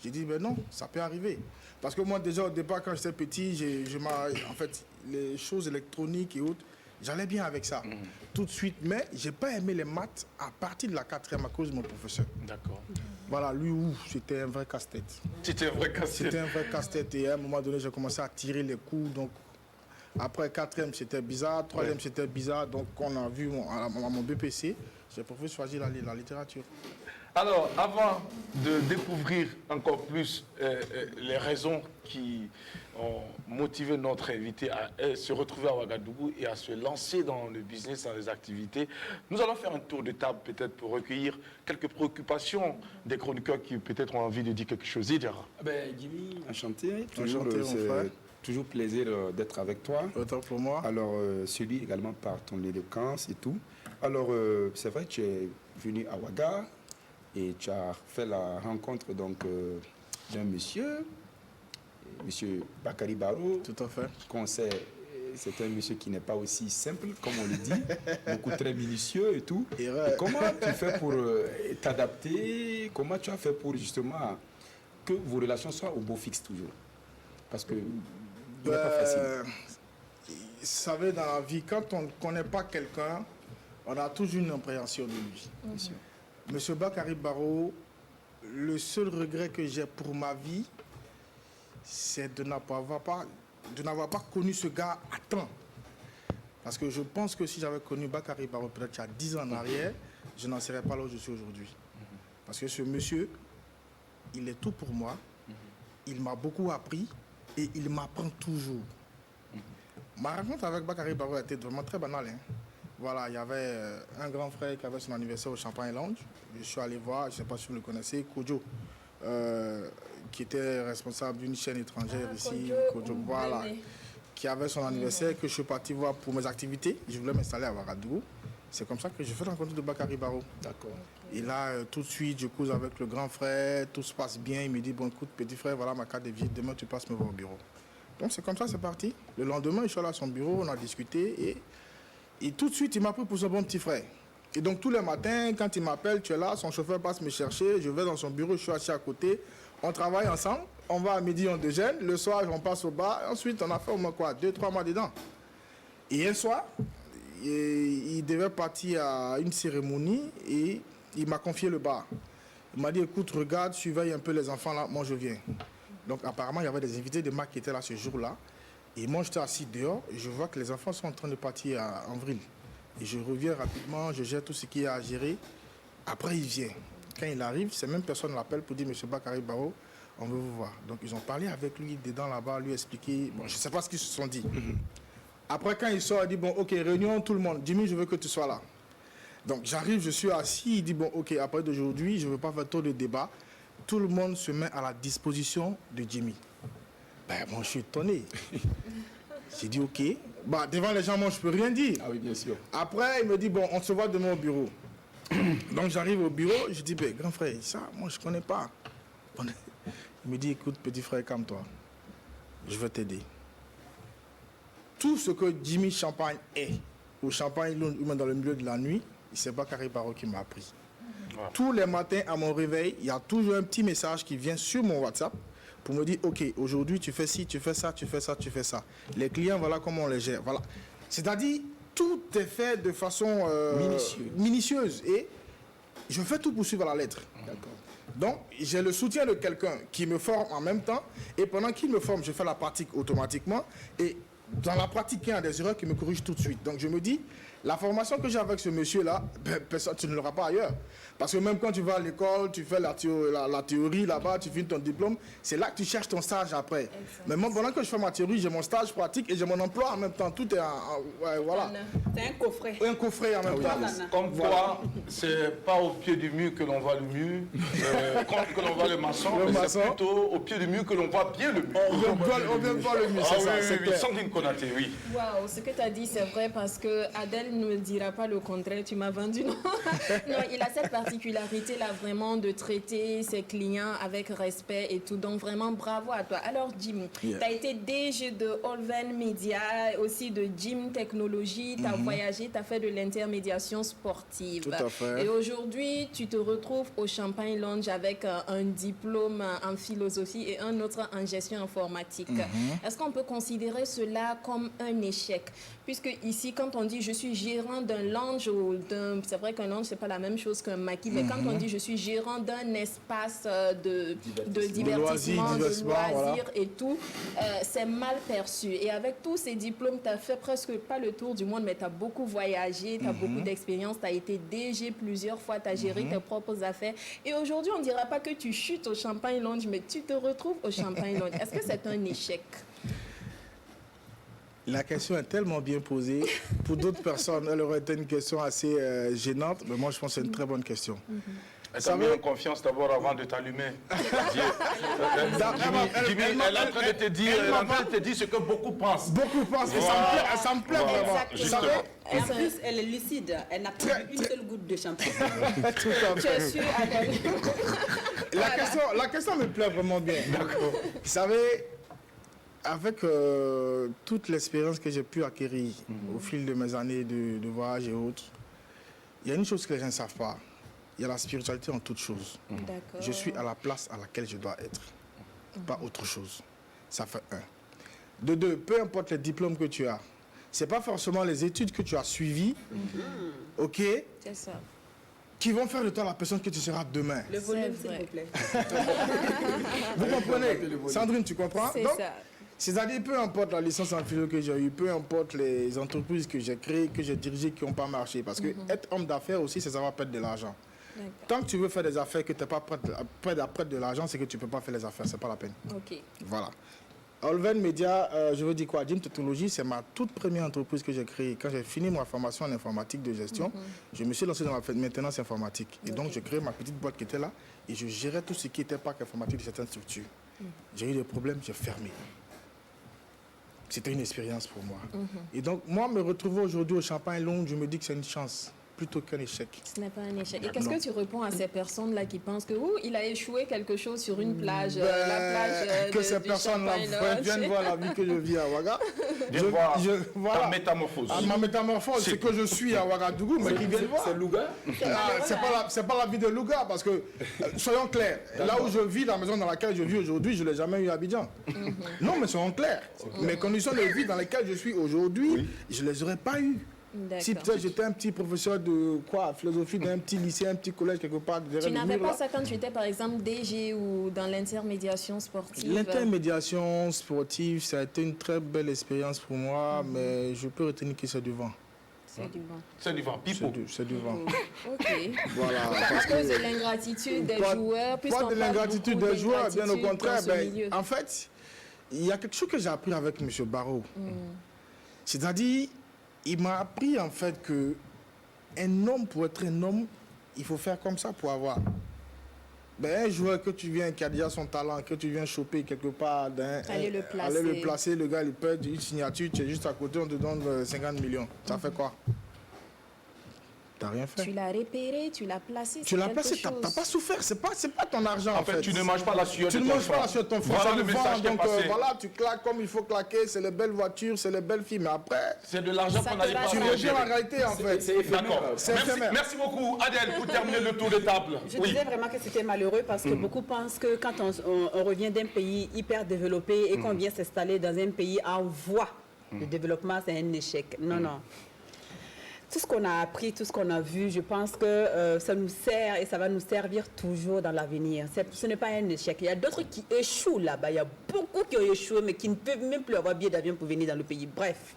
J'ai dit, ben non, ça peut arriver. Parce que moi déjà au départ, quand j'étais petit, en fait, les choses électroniques et autres, j'allais bien avec ça, tout de suite. Mais je n'ai pas aimé les maths à partir de la 4e à cause de mon professeur. D'accord. Voilà, lui, c'était un vrai casse-tête. C'était un vrai casse-tête. C'était un vrai casse-tête. Et à un moment donné, j'ai commencé à tirer les coups. Donc, après 4e, c'était bizarre. 3e, c'était bizarre. Donc, on a vu à mon BPC, j'ai préféré choisir la littérature. Alors, avant de découvrir encore plus les raisons qui ont motivé notre invité à se retrouver à Ouagadougou et à se lancer dans le business, dans les activités, nous allons faire un tour de table peut-être pour recueillir quelques préoccupations des chroniqueurs qui peut-être ont envie de dire quelque chose. Idira. Jimmy, enchanté. C'est toujours plaisir d'être avec toi. Autant pour moi. Alors, celui également par ton éloquence et tout. Alors, c'est vrai que tu es venu à Ouaga. Et tu as fait la rencontre donc d'un monsieur Bakary Barrow. Tout à fait. Qu'on sait, c'est un monsieur qui n'est pas aussi simple, comme on le dit, beaucoup très minutieux et tout. Et comment tu fais pour t'adapter? Comment tu as fait pour justement que vos relations soient au beau fixe toujours? Parce que il n'est pas facile. Vous savez, dans la vie, quand on ne connaît pas quelqu'un, on a toujours une appréhension de lui. Bien sûr. Monsieur Bakary Barrow, le seul regret que j'ai pour ma vie, c'est de n'avoir pas connu ce gars à temps. Parce que je pense que si j'avais connu Bakary Barrow peut-être il y a 10 ans en arrière, je n'en serais pas là où je suis aujourd'hui. Parce que ce monsieur, il est tout pour moi, il m'a beaucoup appris et il m'apprend toujours. Ma rencontre avec Bakary Barrow était vraiment très banale. Voilà, il y avait un grand frère qui avait son anniversaire au Champagne Lounge. Je suis allé voir, je ne sais pas si vous le connaissez, Kojo, qui était responsable d'une chaîne étrangère ici, Kojo, voilà, qui avait son anniversaire, que je suis parti voir pour mes activités. Je voulais m'installer à Ouagadougou. C'est comme ça que j'ai fait la rencontre de Bakary Barrow. D'accord. Et là, tout de suite, je cause avec le grand frère, tout se passe bien. Il me dit, bon, écoute, petit frère, voilà ma carte de visite, demain tu passes me voir au bureau. Donc c'est comme ça, c'est parti. Le lendemain, je suis allé à son bureau, on a discuté et tout de suite, il m'a pris pour son bon petit frère. Et donc, tous les matins, quand il m'appelle, tu es là, son chauffeur passe me chercher, je vais dans son bureau, je suis assis à côté, on travaille ensemble, on va à midi, on déjeune, le soir, on passe au bar, ensuite, on a fait au moins quoi, 2-3 mois dedans. Et un soir, il devait partir à une cérémonie et il m'a confié le bar. Il m'a dit, écoute, regarde, surveille un peu les enfants là, moi je viens. Donc, apparemment, il y avait des invités de Mac qui étaient là ce jour-là. Et moi, j'étais assis dehors et je vois que les enfants sont en train de partir en vrille. Et je reviens rapidement, je gère tout ce qu'il y a à gérer. Après, il vient. Quand il arrive, ces mêmes personnes l'appellent pour dire, Monsieur Bakary Barrow, on veut vous voir. Donc, ils ont parlé avec lui dedans là-bas, lui expliquer. Bon, je ne sais pas ce qu'ils se sont dit. Après, quand il sort, il dit, bon, ok, réunion tout le monde. Jimmy, je veux que tu sois là. Donc, j'arrive, je suis assis. Il dit, bon, ok, après d'aujourd'hui, je ne veux pas faire trop de débat. Tout le monde se met à la disposition de Jimmy. Ben, moi, je suis étonné. J'ai dit, ok, Bah, devant les gens, moi, je peux rien dire. Ah oui, bien sûr. Après, il me dit, bon, on se voit demain au bureau. Donc, j'arrive au bureau, je dis, ben, grand frère, ça, moi, je connais pas. Il me dit, écoute, petit frère, calme-toi. Je vais t'aider. Tout ce que Jimmy Champagne est, au Champagne, ou dans le milieu de la nuit, c'est Bakary Barrow qui m'a appris. Tous les matins, à mon réveil, il y a toujours un petit message qui vient sur mon WhatsApp pour me dire, OK, aujourd'hui, tu fais ci, tu fais ça, tu fais ça, tu fais ça. Les clients, voilà comment on les gère. Voilà. C'est-à-dire, tout est fait de façon minutieuse. Et je fais tout pour suivre à la lettre. D'accord. Donc, j'ai le soutien de quelqu'un qui me forme en même temps. Et pendant qu'il me forme, je fais la pratique automatiquement. Et dans la pratique, il y a des erreurs qui me corrigent tout de suite. Donc, je me dis, la formation que j'ai avec ce monsieur-là, personne, tu ne l'auras pas ailleurs. Parce que même quand tu vas à l'école, tu fais la théorie là-bas, tu finis ton diplôme, c'est là que tu cherches ton stage après. Exactement. Mais moi, pendant que je fais ma théorie, j'ai mon stage pratique et j'ai mon emploi en même temps. Tout est voilà. C'est un coffret. Un coffret en même temps. Comme quoi, c'est pas au pied du mur que l'on voit le mur, que l'on voit le maçon, mais c'est plutôt au pied du mur que l'on voit bien le mur. On vient voir le mur, c'est ça. Oui, Sandrine Konaté, oui. Waouh, ce que tu as dit, c'est vrai parce que Adèle ne me dira pas le contraire, tu m'as vendu, non? Non, il a cette particularité-là vraiment de traiter ses clients avec respect et tout. Donc vraiment, bravo à toi. Alors, Jim, tu as été DG de Olven Media, aussi de Jim Technologies, tu as voyagé, tu as fait de l'intermédiation sportive. Tout à fait. Et aujourd'hui, tu te retrouves au Champagne Lounge avec un diplôme en philosophie et un autre en gestion informatique. Est-ce qu'on peut considérer cela comme un échec? Puisque ici, quand on dit je suis gérant d'un lounge, c'est vrai qu'un lounge, c'est pas la même chose qu'un maquis, mais quand on dit je suis gérant d'un espace de divertissement, de loisirs voilà. Et tout, c'est mal perçu. Et avec tous ces diplômes, tu as fait presque pas le tour du monde, mais tu as beaucoup voyagé, tu as beaucoup d'expérience, tu as été DG plusieurs fois, tu as géré tes propres affaires. Et aujourd'hui, on ne dira pas que tu chutes au Champagne Lounge, mais tu te retrouves au Champagne Lounge. Est-ce que c'est un échec? La question est tellement bien posée. Pour d'autres personnes, elle aurait été une question assez gênante, mais moi, je pense que c'est une très bonne question. Elle t'a mis en confiance d'abord avant de t'allumer. Jimmy, elle est en train de te dire, ce que beaucoup pensent. Beaucoup pensent, et ça me plaît vraiment. Vous savez, en plus, elle est lucide. Elle n'a pas une seule goutte de champagne. Tout à fait. Je suis Adèle. La question me plaît vraiment bien. D'accord. Vous savez, avec toute l'expérience que j'ai pu acquérir au fil de mes années de voyage et autres, il y a une chose que les gens ne savent pas. Il y a la spiritualité en toute chose. Je suis à la place à laquelle je dois être, pas autre chose. Ça fait un. De deux, peu importe les diplômes que tu as, ce n'est pas forcément les études que tu as suivies, ok, c'est ça, qui vont faire de toi la personne que tu seras demain. Le volume, s'il vous plaît. Vous comprenez? Sandrine, tu comprends? C'est donc, ça. C'est-à-dire, peu importe la licence en philo que j'ai eue, peu importe les entreprises que j'ai créées, que j'ai dirigées, qui n'ont pas marché. Parce que être homme d'affaires aussi, c'est savoir perdre de l'argent. Tant que tu veux faire des affaires que tu n'es pas prêt à perdre de l'argent, c'est que tu ne peux pas faire les affaires, ce n'est pas la peine. Ok. Voilà. Olven Media, je veux dire quoi? Jim Technologies, c'est ma toute première entreprise que j'ai créée. Quand j'ai fini ma formation en informatique de gestion, je me suis lancé dans la maintenance informatique. Et donc, j'ai créé ma petite boîte qui était là et je gérais tout ce qui était parc informatique de certaines structures. J'ai eu des problèmes, j'ai fermé. C'était une expérience pour moi. Et donc, moi, me retrouver aujourd'hui au Champagne Lounge, je me dis que c'est une chance plutôt qu'un échec. Ce n'est pas un échec. Et qu'est-ce que tu réponds à ces personnes-là qui pensent que il a échoué quelque chose sur une plage, la plage que ces personnes-là viennent voir la vie que je vis à Ouaga. Ta métamorphose. Ma métamorphose, c'est que je suis à Ouagadougou, mais qui viennent voir. C'est Louga? C'est pas la vie de Louga, parce que, soyons clairs, là où je vis, la maison dans laquelle je vis aujourd'hui, je ne l'ai jamais eu à Abidjan. Non, mais soyons clairs. Mes conditions de vie dans lesquelles je suis aujourd'hui, je ne les aurais pas eues. Si peut-être j'étais un petit professeur de philosophie d'un petit lycée, un petit collège quelque part. Tu n'avais pas ça quand tu étais par exemple DG ou dans l'intermédiation sportive? L'intermédiation sportive, ça a été une très belle expérience pour moi, mais je peux retenir que c'est du vent. C'est du vent. C'est du vent, pipo. C'est du vent. Ok. Voilà. À cause de l'ingratitude des joueurs. Pas de l'ingratitude des joueurs, bien au contraire. En fait, il y a quelque chose que j'ai appris avec M. Barrow. C'est-à-dire, il m'a appris en fait que un homme, pour être un homme, il faut faire comme ça pour avoir. Ben, un joueur que tu viens, qui a déjà son talent, que tu viens choper quelque part, Aller le placer. aller le placer, le gars il perd une signature, tu es juste à côté, on te donne 50 millions. Ça fait quoi? T'as rien fait. Tu l'as repéré, tu l'as placé. Tu l'as placé, t'as pas souffert, c'est pas ton argent. En fait, tu ne manges pas la sueur de Tu ton ne manges frère. pas la sueur de ton frère. Voilà Ça le nous message vend, qui est donc passé. voilà, tu claques comme il faut claquer, c'est les belles voitures, c'est les belles filles, mais après, C'est de l'argent Ça qu'on te n'arrive va pas tu à pas. reviens gérer. à la réalité en fait. C'est éphémère. D'accord. C'est Merci, éphémère. merci beaucoup, Adèle, pour terminer le tour de table. Je Oui. disais vraiment que c'était malheureux parce que beaucoup pensent que quand on revient d'un pays hyper développé et qu'on vient s'installer dans un pays en voie de développement, c'est un échec. Non, non. Tout ce qu'on a appris, tout ce qu'on a vu, je pense que ça nous sert et ça va nous servir toujours dans l'avenir. Ce n'est pas un échec. Il y a d'autres qui échouent là-bas. Il y a beaucoup qui ont échoué mais qui ne peuvent même plus avoir billet d'avion pour venir dans le pays. Bref.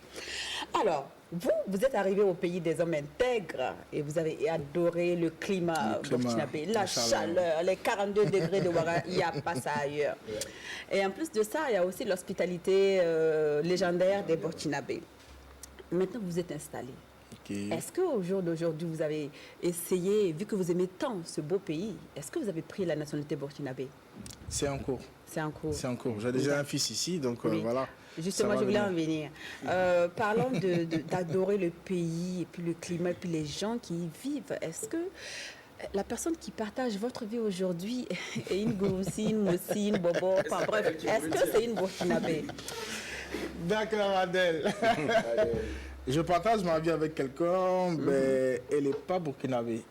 Alors, vous êtes arrivé au pays des hommes intègres et vous avez adoré le climat burkinabé, la chaleur, les 42 degrés de Ouaga, il n'y a pas ça ailleurs. Et en plus de ça, il y a aussi l'hospitalité légendaire des Burkinabés. Maintenant, vous êtes installés. Est-ce qu'au jour d'aujourd'hui, vous avez essayé, vu que vous aimez tant ce beau pays, est-ce que vous avez pris la nationalité burkinabé? C'est en cours. C'est en cours. C'est en cours. J'ai déjà un fils ici, donc Oui. voilà. Justement, Ça va je voulais venir. en venir. Parlons d'adorer le pays, et puis le climat, et puis les gens qui y vivent. Est-ce que la personne qui partage votre vie aujourd'hui est une Goussi, une Moussi, une Bobo, enfin bref, est-ce que c'est une Burkinabé? D'accord, Adèle. Je partage ma vie avec quelqu'un, mais elle n'est pas burkinabé.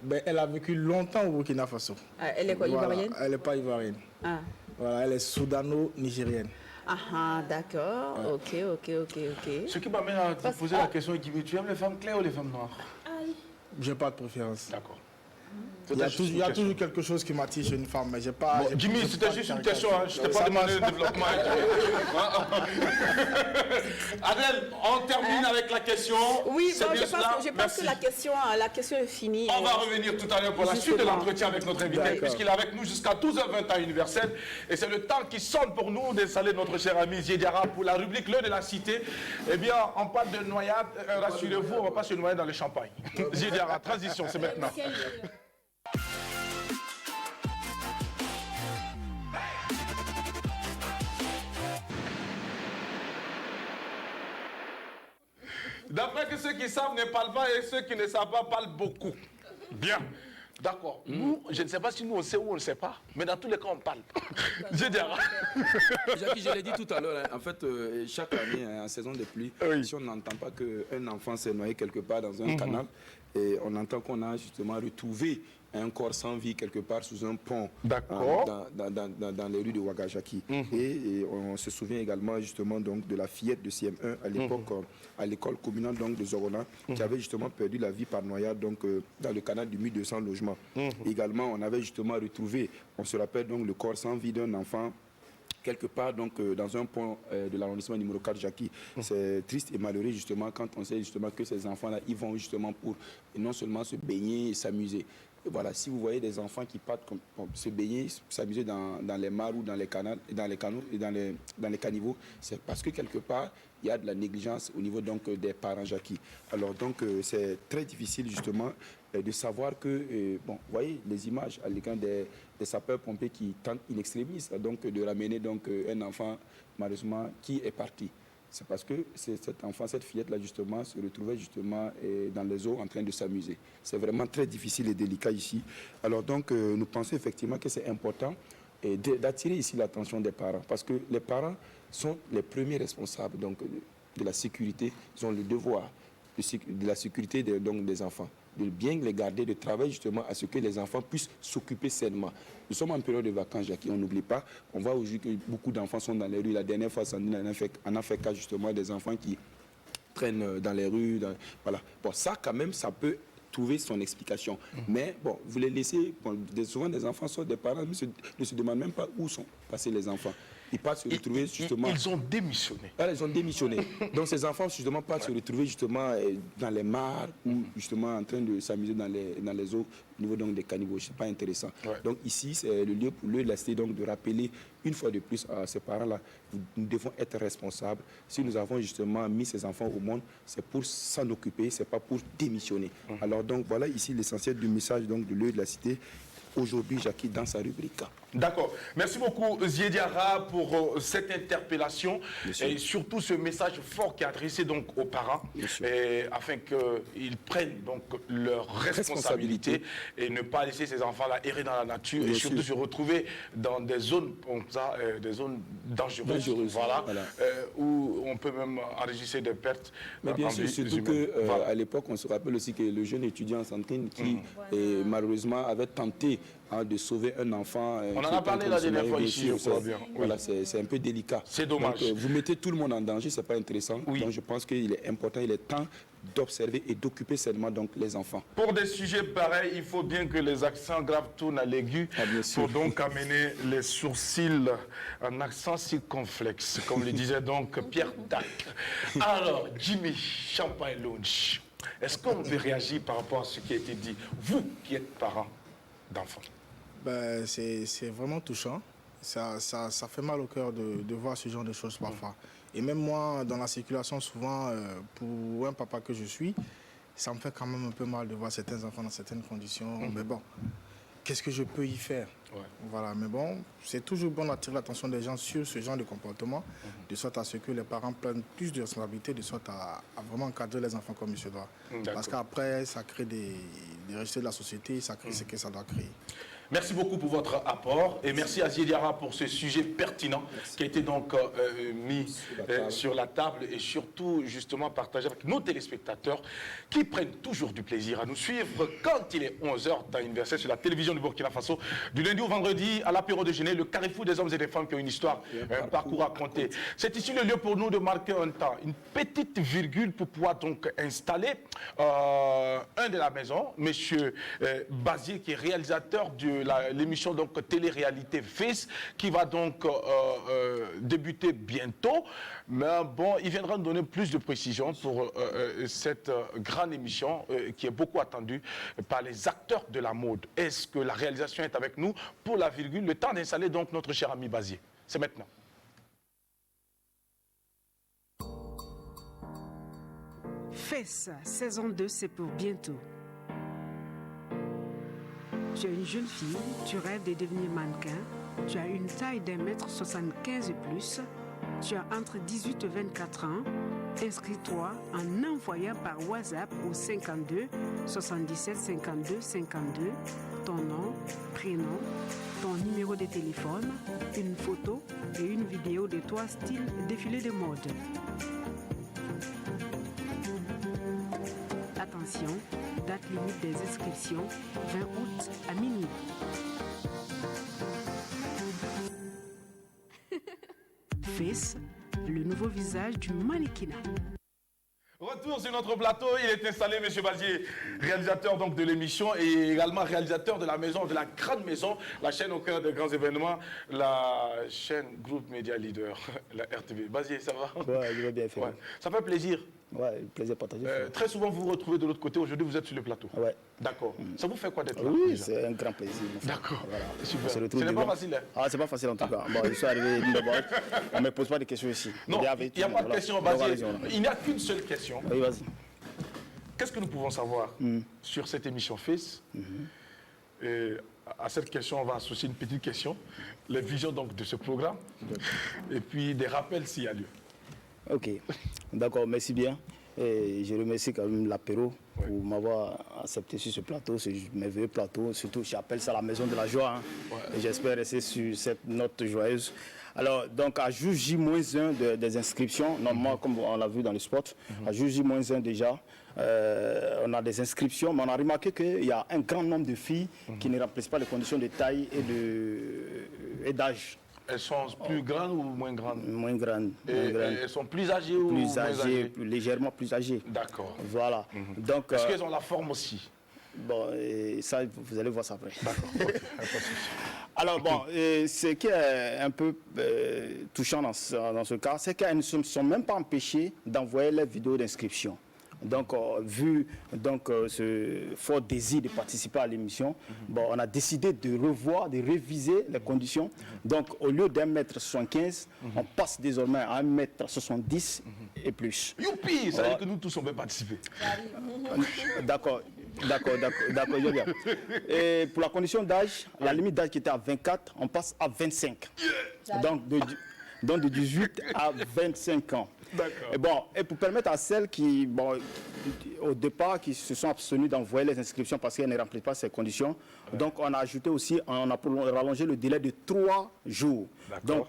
Ben, elle a vécu longtemps au Burkina Faso. Elle est quoi, Voilà, ivoirienne? elle n'est pas ivoirienne. Ah. Voilà, elle est soudano-nigérienne. Ah, d'accord. Ok. Ce qui m'amène à te poser la question, Jimmy, tu aimes les femmes claires ou les femmes noires? Je n'ai pas de préférence. D'accord. Il y a toujours quelque chose qui m'attire chez une femme, mais j'ai pas... Bon, j'ai- Jimmy, j'ai c'était pas juste de une question, hein. Je ne t'ai pas Ça demandé marche le pas. développement. Adèle, on termine avec la question. Oui, C'est bon, bien je cela. pense que Merci. la question est finie. On va revenir tout à l'heure pour la suite de Justement. l'entretien avec notre invité, D'accord. puisqu'il est avec nous jusqu'à 12h20 à Universel. Et c'est le temps qui sonne pour nous d'installer notre cher ami Ziediara pour la rubrique L'heure de la cité. Eh bien, on parle de noyade. Rassurez-vous, on ne va pas se noyer dans le champagne. Ziediara, transition, c'est maintenant. D'après que ceux qui savent ne parlent pas et ceux qui ne savent pas parlent beaucoup. Bien. D'accord. Nous, je ne sais pas si nous on sait ou on ne sait pas, mais dans tous les cas, on parle. Ziediara. Jackie, je l'ai dit tout à l'heure, hein, en fait, chaque année, hein, en saison de pluie, Oui. si on n'entend pas qu'un enfant s'est noyé quelque part dans un canal, et on entend qu'on a justement retrouvé un corps sans vie quelque part sous un pont D'accord. dans les rues de Ouagajaki. Et on se souvient également justement donc, de la fillette de CM1 à l'époque à l'école communale donc, de Zorona qui avait justement perdu la vie par noyade donc, dans le canal du 1200 logements. Également, on avait justement retrouvé, on se rappelle donc le corps sans vie d'un enfant quelque part donc dans un pont de l'arrondissement numéro 4 Jackie. C'est triste et malheureux justement quand on sait justement que ces enfants-là, ils vont justement pour non seulement se baigner et s'amuser. Et voilà, si vous voyez des enfants qui partent pour se baigner, s'amuser dans les mares ou dans les canaux et dans les caniveaux, c'est parce que quelque part, il y a de la négligence au niveau donc des parents Jackie. Alors donc c'est très difficile justement de savoir que, bon, vous voyez les images à l'écran des sapeurs-pompiers qui tentent in extremis donc de ramener donc un enfant malheureusement qui est parti. C'est parce que cet enfant, cette fillette-là, justement, se retrouvait justement dans les eaux en train de s'amuser. C'est vraiment très difficile et délicat ici. Alors donc, nous pensons effectivement que c'est important d'attirer ici l'attention des parents. Parce que les parents sont les premiers responsables donc, de la sécurité. Ils ont le devoir de la sécurité donc, des enfants, de bien les garder, de travailler justement à ce que les enfants puissent s'occuper sainement. Nous sommes en période de vacances, Jackie, on n'oublie pas. On voit aujourd'hui que beaucoup d'enfants sont dans les rues. La dernière fois, Sandrine en a fait cas justement des enfants qui traînent dans les rues. Voilà. Bon, ça quand même, ça peut trouver son explication. Mais bon, vous les laissez, bon, souvent des enfants sortent, des parents ne se demandent même pas où sont passés les enfants. Ils partent se retrouver justement... Ils ont démissionné. Voilà, ils ont démissionné. Donc ces enfants justement partent se retrouver justement dans les mares ou justement en train de s'amuser dans les eaux au niveau donc des caniveaux. C'est pas intéressant. Ouais. Donc ici, c'est le lieu pour eux de la cité donc de rappeler une fois de plus à ces parents-là, nous devons être responsables. Si nous avons justement mis ces enfants au monde, c'est pour s'en occuper, c'est pas pour démissionner. Alors donc voilà ici l'essentiel du message donc de lieu de la cité. aujourd'hui Jackie dans sa rubrique. D'accord. Merci beaucoup Ziediara pour cette interpellation et surtout ce message fort qui est adressé donc aux parents afin qu'ils prennent donc leurs responsabilités et ne pas laisser ces enfants-là errer dans la nature et surtout se retrouver dans des zones comme ça, des zones dangereuses. Voilà. Où on peut même enregistrer des pertes. Mais bien sûr, surtout qu'à l'époque, on se rappelle aussi que le jeune étudiant Sandrine qui malheureusement avait tenté de sauver un enfant. On en a parlé la dernière fois ici, je crois bien. Voilà, c'est un peu délicat. C'est dommage. Donc, vous mettez tout le monde en danger, c'est pas intéressant. Donc je pense qu'il est important, il est temps d'observer et d'occuper seulement donc les enfants. Pour des sujets pareils, il faut bien que les accents graves tournent à l'aigu pour donc amener les sourcils en accent circonflexe, comme le disait donc Pierre Dac. Alors, Jimmy, Champagne Lounge, est-ce qu'on peut réagir par rapport à ce qui a été dit, vous qui êtes parents d'enfants? Ben, c'est vraiment touchant. Ça fait mal au cœur de voir ce genre de choses parfois. Et même moi, dans la circulation, souvent, pour un papa que je suis, ça me fait quand même un peu mal de voir certains enfants dans certaines conditions. Mais bon, qu'est-ce que je peux y faire? Voilà, mais bon, c'est toujours bon d'attirer l'attention des gens sur ce genre de comportement, de sorte à ce que les parents prennent plus de responsabilités, de sorte à vraiment encadrer les enfants comme il se doit. Parce qu'après, ça crée des résultats de la société, ça crée ce que ça doit créer. Merci beaucoup pour votre apport et merci à Ziediara pour ce sujet pertinent qui a été donc mis sur la table et surtout justement partagé avec nos téléspectateurs qui prennent toujours du plaisir à nous suivre quand il est 11h temps universel sur la télévision du Burkina Faso. Du lundi au vendredi à l'apéro déjeuner, le carrefour des hommes et des femmes qui ont une histoire, un parcours à raconter. C'est ici le lieu pour nous de marquer un temps, une petite virgule pour pouvoir donc installer un de la maison, monsieur Bazier qui est réalisateur de l'émission donc télé-réalité Fils qui va donc débuter bientôt. Mais bon, il viendra nous donner plus de précisions pour cette grande émission qui est beaucoup attendue par les acteurs de la mode. Est-ce que la réalisation est avec nous pour la virgule? Le temps d'installer donc notre cher ami Bazier. C'est maintenant. Fils, saison 2, c'est pour bientôt. Tu es une jeune fille, tu rêves de devenir mannequin, tu as une taille d'1m75 et plus, tu as entre 18 et 24 ans, inscris-toi en envoyant par WhatsApp au 52 77 52 52 ton nom, prénom, ton numéro de téléphone, une photo et une vidéo de toi style défilé de mode. Attention, date limite des inscriptions, 20 août à minuit. Fils, le nouveau visage du mannequinat. Retour sur notre plateau, il est installé, M. Bazier, réalisateur donc de l'émission et également réalisateur de la maison, de la grande maison, la chaîne au cœur des grands événements, la chaîne Groupe Média Leader, la RTV. Bazier, ça va? Ouais, je vais bien faire. Ouais. Ça fait plaisir. Ouais, plaisir partagé. Très souvent, vous vous retrouvez de l'autre côté. Aujourd'hui, vous êtes sur le plateau. Ouais. D'accord. Ça vous fait quoi d'être là? Oui, c'est un grand plaisir. D'accord. Voilà. Super. Ce n'est pas facile. Hein? Ah, c'est pas facile en tout cas. Bon, je suis arrivé d'abord. On ne me pose pas de questions ici. Non, il n'y a pas de question, Bazier. Il n'y a qu'une seule question. Oui, vas-y. Qu'est-ce que nous pouvons savoir sur cette émission Fils? Et à cette question, on va associer une petite question. Les visions donc de ce programme. Et puis des rappels s'il y a lieu. Ok. D'accord, merci bien. Et je remercie quand même l'apéro pour m'avoir accepté sur ce plateau, ce merveilleux plateau. Surtout, j'appelle ça la maison de la joie. Hein. Et j'espère rester sur cette note joyeuse. Alors, donc, à jour J-1 des inscriptions, normalement, comme on l'a vu dans le spot, à jour J-1 déjà, on a des inscriptions, mais on a remarqué qu'il y a un grand nombre de filles qui ne remplissent pas les conditions de taille et d'âge. Elles sont plus grandes ou moins grandes? Moins grandes. Elles sont plus âgées ou moins âgées? Légèrement plus âgées. D'accord. Voilà. Donc, est-ce qu'elles ont la forme aussi? Bon, ça, vous allez voir ça après. D'accord. Alors, bon, ce qui est un peu touchant dans ce cas, c'est qu'elles ne sont même pas empêchées d'envoyer les vidéos d'inscription. Donc, vu donc, ce fort désir de participer à l'émission, bon, on a décidé de revoir, de réviser les conditions. Donc, au lieu d'1m75, on passe désormais à 1m70 et plus. Youpi! Ça veut dire que nous tous, on peut participer. D'accord. D'accord, je viens. Et pour la condition d'âge, la limite d'âge qui était à 24, on passe à 25. Donc de 18 à 25 ans. D'accord. Et pour permettre à celles qui, au départ, qui se sont abstenues d'envoyer les inscriptions parce qu'elles ne remplissent pas ces conditions, donc on a ajouté aussi, on a rallongé le délai de 3 jours. Donc,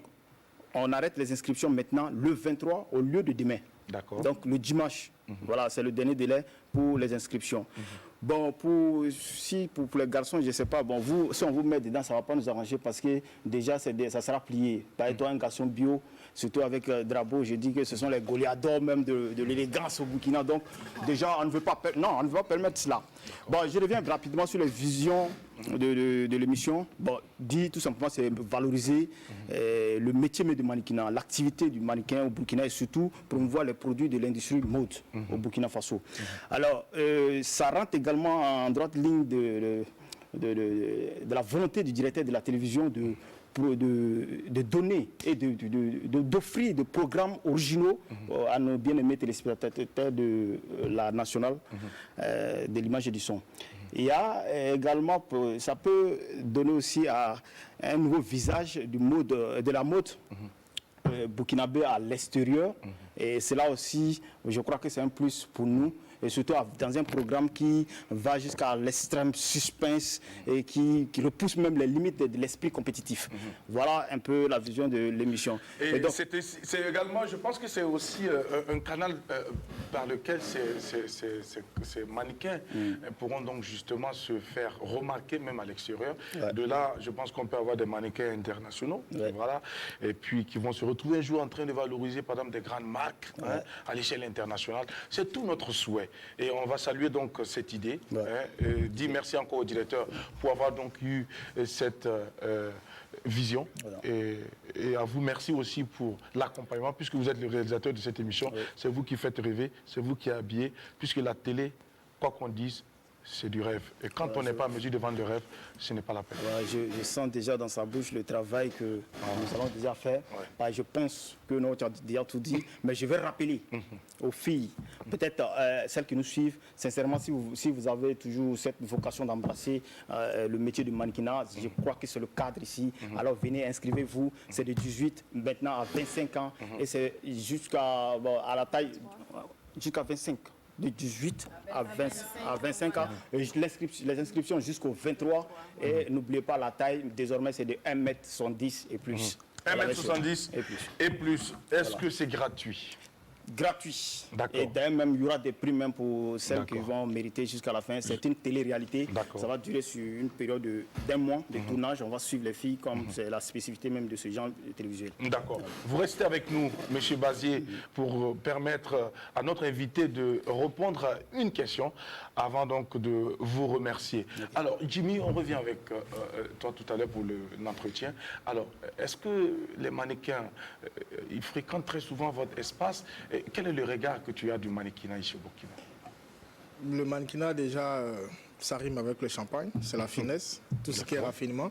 on arrête les inscriptions maintenant le 23 au lieu de demain. D'accord. Donc, le dimanche. Voilà, c'est le dernier délai pour les inscriptions. Bon, pour les garçons, je ne sais pas, si on vous met dedans, ça ne va pas nous arranger parce que déjà, ça sera plié. Par exemple, un garçon bio, surtout avec Drabo, je dis que ce sont les goléadors même de l'élégance au Burkina. Donc, déjà, on ne veut pas permettre cela. Bon, je reviens rapidement sur les visions de l'émission. Bon, dit tout simplement, c'est valoriser le métier de mannequinat, l'activité du mannequin au Burkina et surtout promouvoir les produits de l'industrie mode au Burkina Faso. Alors, ça rentre également en droite ligne de la volonté du directeur de la télévision de donner et d'offrir des programmes originaux à nos bien-aimés téléspectateurs de la nationale de l'image et du son. Il y a également, ça peut donner aussi un nouveau visage de la mode burkinabé à l'extérieur. Et c'est là aussi, je crois que c'est un plus pour nous. Et surtout dans un programme qui va jusqu'à l'extrême suspense et qui repousse même les limites de l'esprit compétitif. Voilà un peu la vision de l'émission. Et c'est également, je pense que c'est aussi un canal par lequel ces mannequins pourront donc justement se faire remarquer même à l'extérieur. De là, je pense qu'on peut avoir des mannequins internationaux, voilà, et puis qui vont se retrouver un jour en train de valoriser par exemple des grandes marques à l'échelle internationale. C'est tout notre souhait. Et on va saluer donc cette idée. Dis merci encore au directeur pour avoir donc eu cette vision. Et à vous, merci aussi pour l'accompagnement, puisque vous êtes le réalisateur de cette émission. C'est vous qui faites rêver, c'est vous qui habillez, puisque la télé, quoi qu'on dise, c'est du rêve. Et quand on n'est pas en mesure de vendre le rêve, ce n'est pas la peine. Je sens déjà dans sa bouche le travail que nous allons déjà faire. Je pense que tu as déjà tout dit, mais je vais rappeler aux filles, peut-être celles qui nous suivent, sincèrement, si vous avez toujours cette vocation d'embrasser le métier du mannequinat, je crois que c'est le cadre ici. Alors venez, inscrivez-vous. C'est de 18 maintenant à 25 ans et c'est jusqu'à la taille, jusqu'à 25. De 18 à 25 ans, les inscriptions jusqu'au 23. Et n'oubliez pas la taille, désormais c'est de 1m70 et plus. 1m70 et plus. Est-ce que c'est gratuit? Gratuit. D'accord. Et d'ailleurs, même, il y aura des prix même pour celles qui vont mériter jusqu'à la fin. C'est une télé-réalité. Ça va durer sur une période d'un mois de tournage. On va suivre les filles comme c'est la spécificité même de ce genre de télévisuel. D'accord. Vous restez avec nous, M. Bazier, pour permettre à notre invité de répondre à une question avant donc de vous remercier. Alors, Jimmy, on revient avec toi tout à l'heure pour l'entretien. Alors, est-ce que les mannequins, ils fréquentent très souvent votre espace? Et quel est le regard que tu as du mannequinat ici au Burkina? Le mannequinat, déjà, ça rime avec le champagne, c'est la finesse, tout ce qui est raffinement.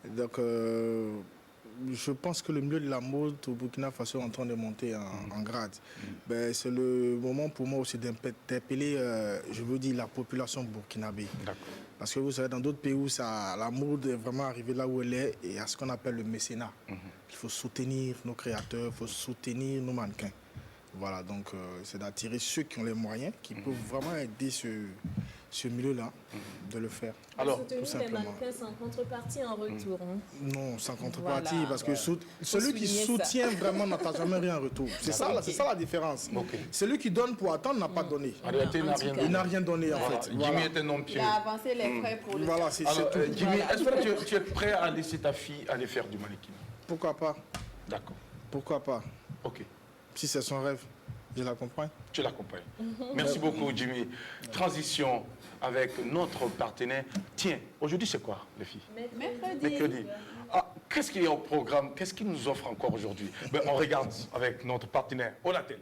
Donc, je pense que le milieu de la mode au Burkina Faso est en train de monter en grade. C'est le moment pour moi aussi d'interpeller, je veux dire, la population burkinabé. Parce que vous savez, dans d'autres pays où la mode est vraiment arrivée là où elle est, et à ce qu'on appelle le mécénat. Il faut soutenir nos créateurs, il faut soutenir nos mannequins. Voilà, donc c'est d'attirer ceux qui ont les moyens, qui peuvent vraiment aider ce milieu-là, de le faire. Alors, tout simplement. Les mannequins sans contrepartie en retour. Non, sans contrepartie, parce que celui qui soutient vraiment n'a jamais rien en retour. C'est ça la différence. Celui qui donne pour attendre n'a pas donné. Il n'a rien donné, en fait. Jimmy est un homme pieux. Il a avancé les frais pour le Voilà, c'est tout. Jimmy, est-ce que tu es prêt à laisser ta fille aller faire du mannequinat? Pourquoi pas? D'accord. Pourquoi pas? Ok. Si c'est son rêve, je l'accompagne. Je l'accompagne. Merci beaucoup, Jimmy. Transition avec notre partenaire. Tiens, aujourd'hui, c'est quoi, les filles? Mercredi. Ah, qu'est-ce qu'il y a au programme? Qu'est-ce qu'il nous offre encore aujourd'hui? On regarde avec notre partenaire Onatel.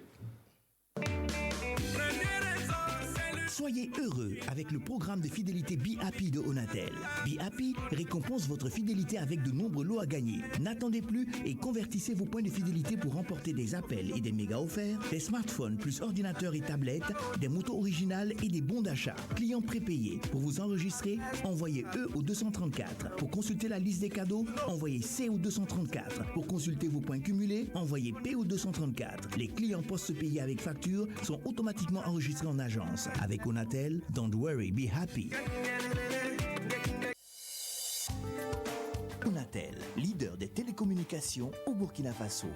Soyez heureux avec le programme de fidélité Be Happy de Onatel. Be Happy récompense votre fidélité avec de nombreux lots à gagner. N'attendez plus et convertissez vos points de fidélité pour remporter des appels et des mégas offerts, des smartphones plus ordinateurs et tablettes, des motos originales et des bons d'achat. Clients prépayés. Pour vous enregistrer, envoyez E au 234. Pour consulter la liste des cadeaux, envoyez C au 234. Pour consulter vos points cumulés, envoyez P au 234. Les clients post-payés avec facture sont automatiquement enregistrés en agence. Avec Onatel, don't worry, be happy. Onatel, leader des télécommunications au Burkina Faso.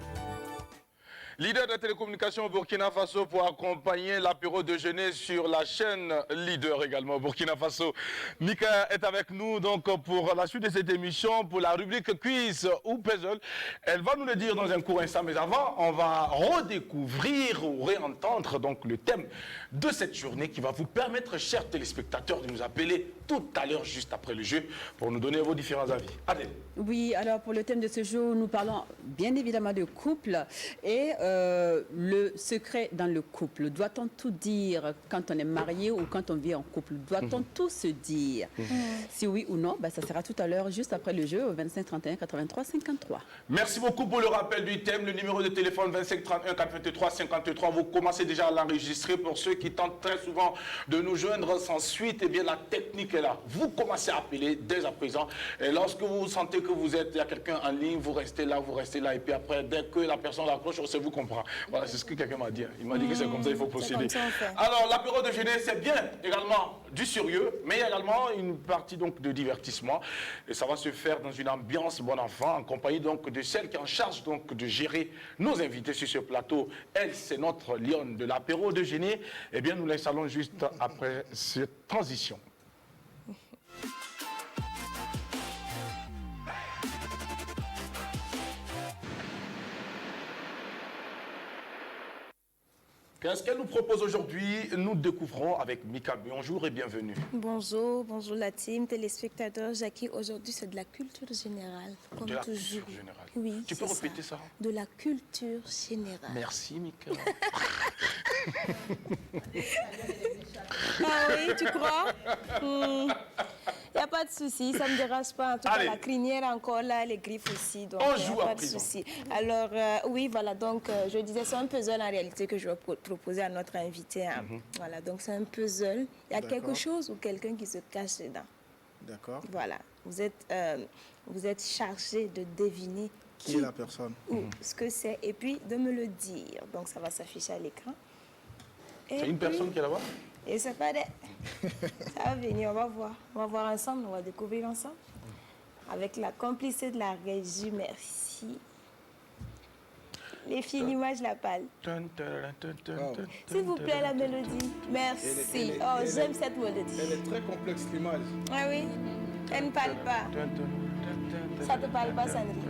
Leader de télécommunications au Burkina Faso pour accompagner l'apéro de jeunesse sur la chaîne Leader également au Burkina Faso. Mika est avec nous donc pour la suite de cette émission, pour la rubrique quiz ou puzzle. Elle va nous le dire dans un court instant, mais avant, on va redécouvrir ou réentendre donc le thème de cette journée qui va vous permettre, chers téléspectateurs, de nous appeler tout à l'heure juste après le jeu pour nous donner vos différents avis. Adèle. Oui, alors pour le thème de ce jour, nous parlons bien évidemment de couple et le secret dans le couple. Doit-on tout dire quand on est marié ou quand on vit en couple? Doit-on tout se dire? Si oui ou non, ça sera tout à l'heure juste après le jeu au 25 31 83 53. Merci beaucoup pour le rappel du thème. Le numéro de téléphone 25 31 83 53. Vous commencez déjà à l'enregistrer. Pour ceux qui tentent très souvent de nous joindre sans suite, eh bien la technique est là. Vous commencez à appeler dès à présent. Et lorsque vous sentez que il y a quelqu'un en ligne, vous restez là. Et puis après, dès que la personne raccroche, c'est vous comprend. Voilà, c'est ce que quelqu'un m'a dit. Il m'a dit que c'est comme ça, il faut procéder. Alors, l'apéro de jeunesse, c'est bien également du sérieux, mais il y a également une partie donc de divertissement. Et ça va se faire dans une ambiance bon enfant, en compagnie donc de celle qui est en charge donc de gérer nos invités sur ce plateau. Elle, c'est notre lionne de l'apéro de jeunesse. Eh bien, nous l'installons juste après cette transition. Qu'est-ce qu'elle nous propose aujourd'hui? Nous découvrons avec Mika. Bonjour et bienvenue. Bonjour, bonjour la team, téléspectateurs. Jackie, aujourd'hui c'est de la culture générale, comme de la toujours. Culture générale. Oui, tu peux répéter ça? De la culture générale. Merci Mika. Ah oui, tu crois? Il n'y a pas de souci, ça ne me dérange pas. En tout cas, la crinière encore là, les griffes aussi. Donc, on joue pas de souci. Alors, oui, voilà, donc je disais, c'est un puzzle en réalité que je vais proposer à notre invité. Hein. Voilà, donc c'est un puzzle. Il y a quelque chose ou quelqu'un qui se cache dedans. D'accord. Voilà, vous êtes chargé de deviner qui est la personne, ou ce que c'est, et puis de me le dire. Donc, ça va s'afficher à l'écran. C'est une personne qui est là-bas? Et c'est pas des... Ça va venir, on va voir. On va voir ensemble, on va découvrir ensemble. Avec la complicité de la régie, merci. Les filles, l'image, la pâle. S'il vous plaît, la mélodie. Merci. Oh, j'aime cette mélodie. Elle est très complexe, l'image. Ah oui? Elle ne parle pas. Ça te parle pas, Sandrine?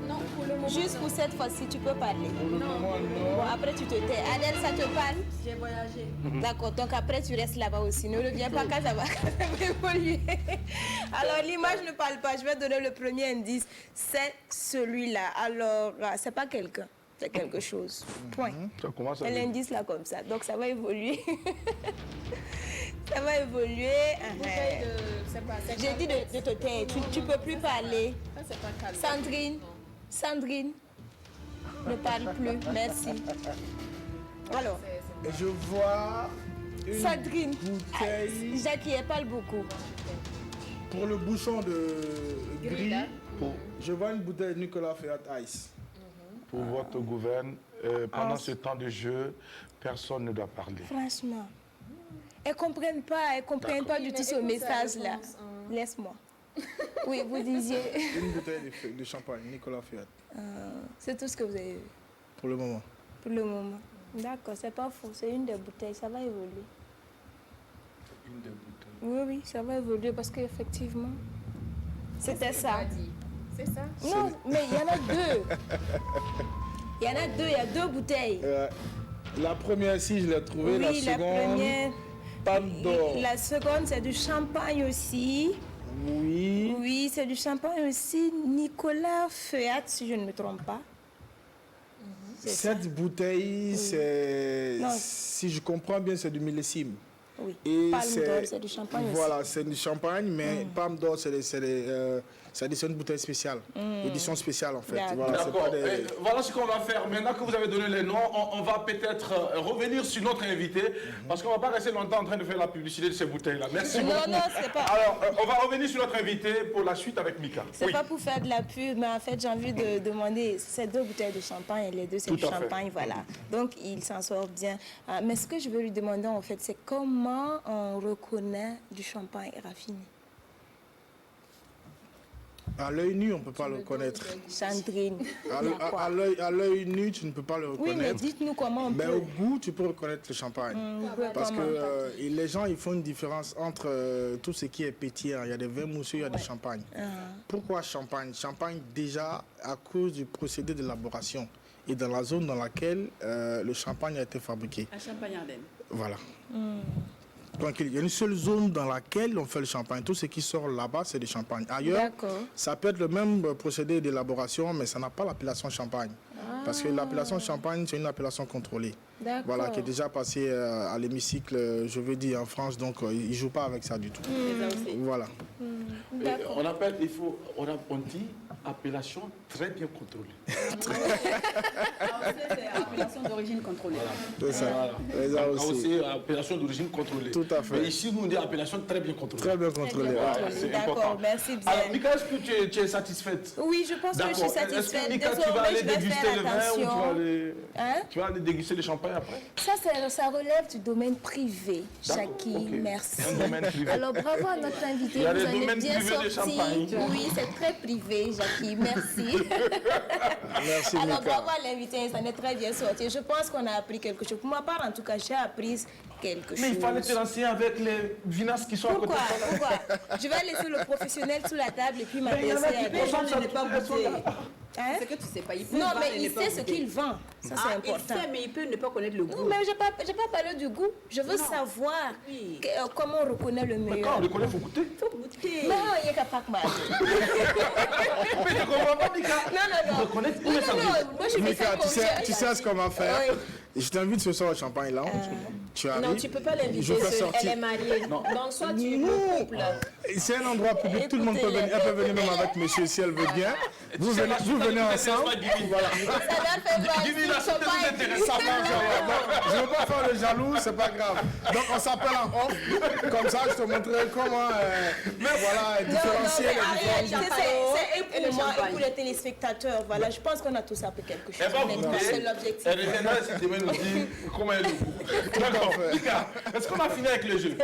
Non, pour le moment. Juste pour cette fois-ci, tu peux parler. Non. Bon, après, tu te tais. Adèle, ça te parle? J'ai voyagé. D'accord, donc après, tu restes là-bas aussi. Ne reviens pas quand ça va évoluer. Alors, l'image ne parle pas. Je vais donner le premier indice. C'est celui-là. Alors, c'est pas quelqu'un. C'est quelque chose. Point. Ça commence à... L'indice là comme ça. Donc, ça va évoluer. Ça va évoluer. J'ai dit de te taire. Tu ne peux plus parler. Sandrine, ne parle plus. Merci. Alors. Je vois une Sandrine, bouteille. Jackie, elle parle beaucoup. Pour le bouchon de gris, je vois une bouteille de Nicolas Fiat Ice. Pour votre gouverne, pendant ce temps de jeu, personne ne doit parler. Franchement. Elles ne comprennent pas du tout ce message-là. Laisse-moi. Oui, vous disiez... Une bouteille de champagne, Nicolas Fiat. C'est tout ce que vous avez vu? Pour le moment. Pour le moment. D'accord, c'est pas faux. C'est une des bouteilles. Ça va évoluer. Une des bouteilles? Oui, oui, ça va évoluer parce qu'effectivement, c'était ça. C'est ça? Non, mais il y en a deux. Il y a deux bouteilles. La première, si je l'ai trouvée, oui, la seconde... première... Pandore. La seconde, c'est du champagne aussi. Oui. Oui, c'est du champagne aussi. Nicolas Fiat, si je ne me trompe pas. Cette bouteille, c'est... Si je comprends bien, c'est du millésime. Oui. Et Palme d'Or, c'est du champagne aussi. Voilà, c'est du champagne, mais Palme d'Or, c'est une bouteille spéciale. Édition spéciale, en fait. Voilà, c'est D'accord. pas des... Voilà ce qu'on va faire. Maintenant que vous avez donné les noms, on va peut-être revenir sur notre invité, parce qu'on ne va pas rester longtemps en train de faire la publicité de ces bouteilles-là. Merci beaucoup. Non, c'est pas... Alors, on va revenir sur notre invité pour la suite avec Mika. C'est pas pour faire de la pub, mais en fait, j'ai envie de demander, ces 2 bouteilles de champagne, et les deux, c'est du champagne, voilà. Donc, il s'en sort bien. Mais ce que je veux lui demander, en fait, c'est comment on reconnaît du champagne raffiné? À l'œil nu, on ne peut pas le reconnaître. Sandrine. À l'œil nu, tu ne peux pas le reconnaître. Oui, mais dites-nous comment on peut. Mais au goût, tu peux reconnaître le champagne. Parce que les gens, ils font une différence entre tout ce qui est pétillant. Il y a des vins mousseux, il y a des champagnes. Pourquoi champagne? Champagne, déjà, à cause du procédé d'élaboration et dans la zone dans laquelle le champagne a été fabriqué. À Champagne-Ardenne. Voilà. Tranquille. Il y a une seule zone dans laquelle on fait le champagne. Tout ce qui sort là-bas, c'est du champagne. Ailleurs, ça peut être le même procédé d'élaboration, mais ça n'a pas l'appellation champagne. Parce que l'appellation champagne, c'est une appellation contrôlée. Voilà, qui est déjà passée à l'hémicycle, je veux dire, en France. Donc, ils ne jouent pas avec ça du tout. Voilà. On appelle, on dit appellation très bien contrôlée. C'est appellation d'origine contrôlée. C'est ça. Voilà. aussi appellation d'origine contrôlée. Tout à fait. Mais ici, nous, on dit appellation très bien contrôlée. Très bien contrôlée. C'est D'accord, important. merci bien. Alors, Mika, est-ce que tu es satisfaite? Oui, je pense que je suis satisfaite. Est-ce que, Mika, tu vas aller déguster le vin ou tu vas aller déguster le champagne après? Ça relève du domaine privé, Jackie. Merci. Un domaine privé. Alors, bravo à notre invité. Il y a vous des en êtes domaines bien privés de sorti. champagne. Oui, c'est très privé, Jackie. Merci. Merci, Alors, Mika. bravo à l'invité. Ça en est très bien sorti. Je pense qu'on a appris quelque chose. Pour ma part, en tout cas, j'ai appris quelque chose. Mais il fallait te lancer avec les vinasses qui sont Pourquoi? à côté de toi. Pourquoi? Je vais laisser le professionnel sous la table et puis m'adresser à Les gens ne pas goûter. Hein? C'est que tu sais pas. Il peut Non, vendre mais et il ne pas sait ce goûter. qu'il vend. Ça, c'est important. Il sait, mais il peut ne pas connaître le goût. Non, mais j'ai pas parlé du goût. Je veux savoir comment on reconnaît le meilleur. Mais quand on le connaît, il faut goûter. Faut goûter. Non, il n'y a qu'à pas que mal. Mais tu comprends pas, Mika? Non. Reconnaître où Non, est sa vie. moi je fais Mika, ça tu sais ce qu'on va faire? Oui. Je t'invite ce soir au Champagne Lounge. Tu arrives. Non, tu ne peux pas l'inviter Je fais seule. Elle sortir. est mariée. Donc, soit tu es en couple. C'est un endroit public, tout le monde peut venir. Elle peut venir même avec monsieur si elle veut bien. Vous venez ensemble. Voilà. Ça va faire mal. Guy, la santé nous intéresse. Ça marche, je ne veux pas faire le jaloux, c'est pas grave. Donc on s'appelle en off. Comme ça, je te montrerai comment différencier les différents. C'est et pour moi et pour les téléspectateurs. Voilà, je pense qu'on a tous appris quelque chose. Elle va goûter. C'est l'objectif. Elle reviendra si demain nous dit comment elle est. D'accord. Mika, est-ce qu'on a fini avec le jeu?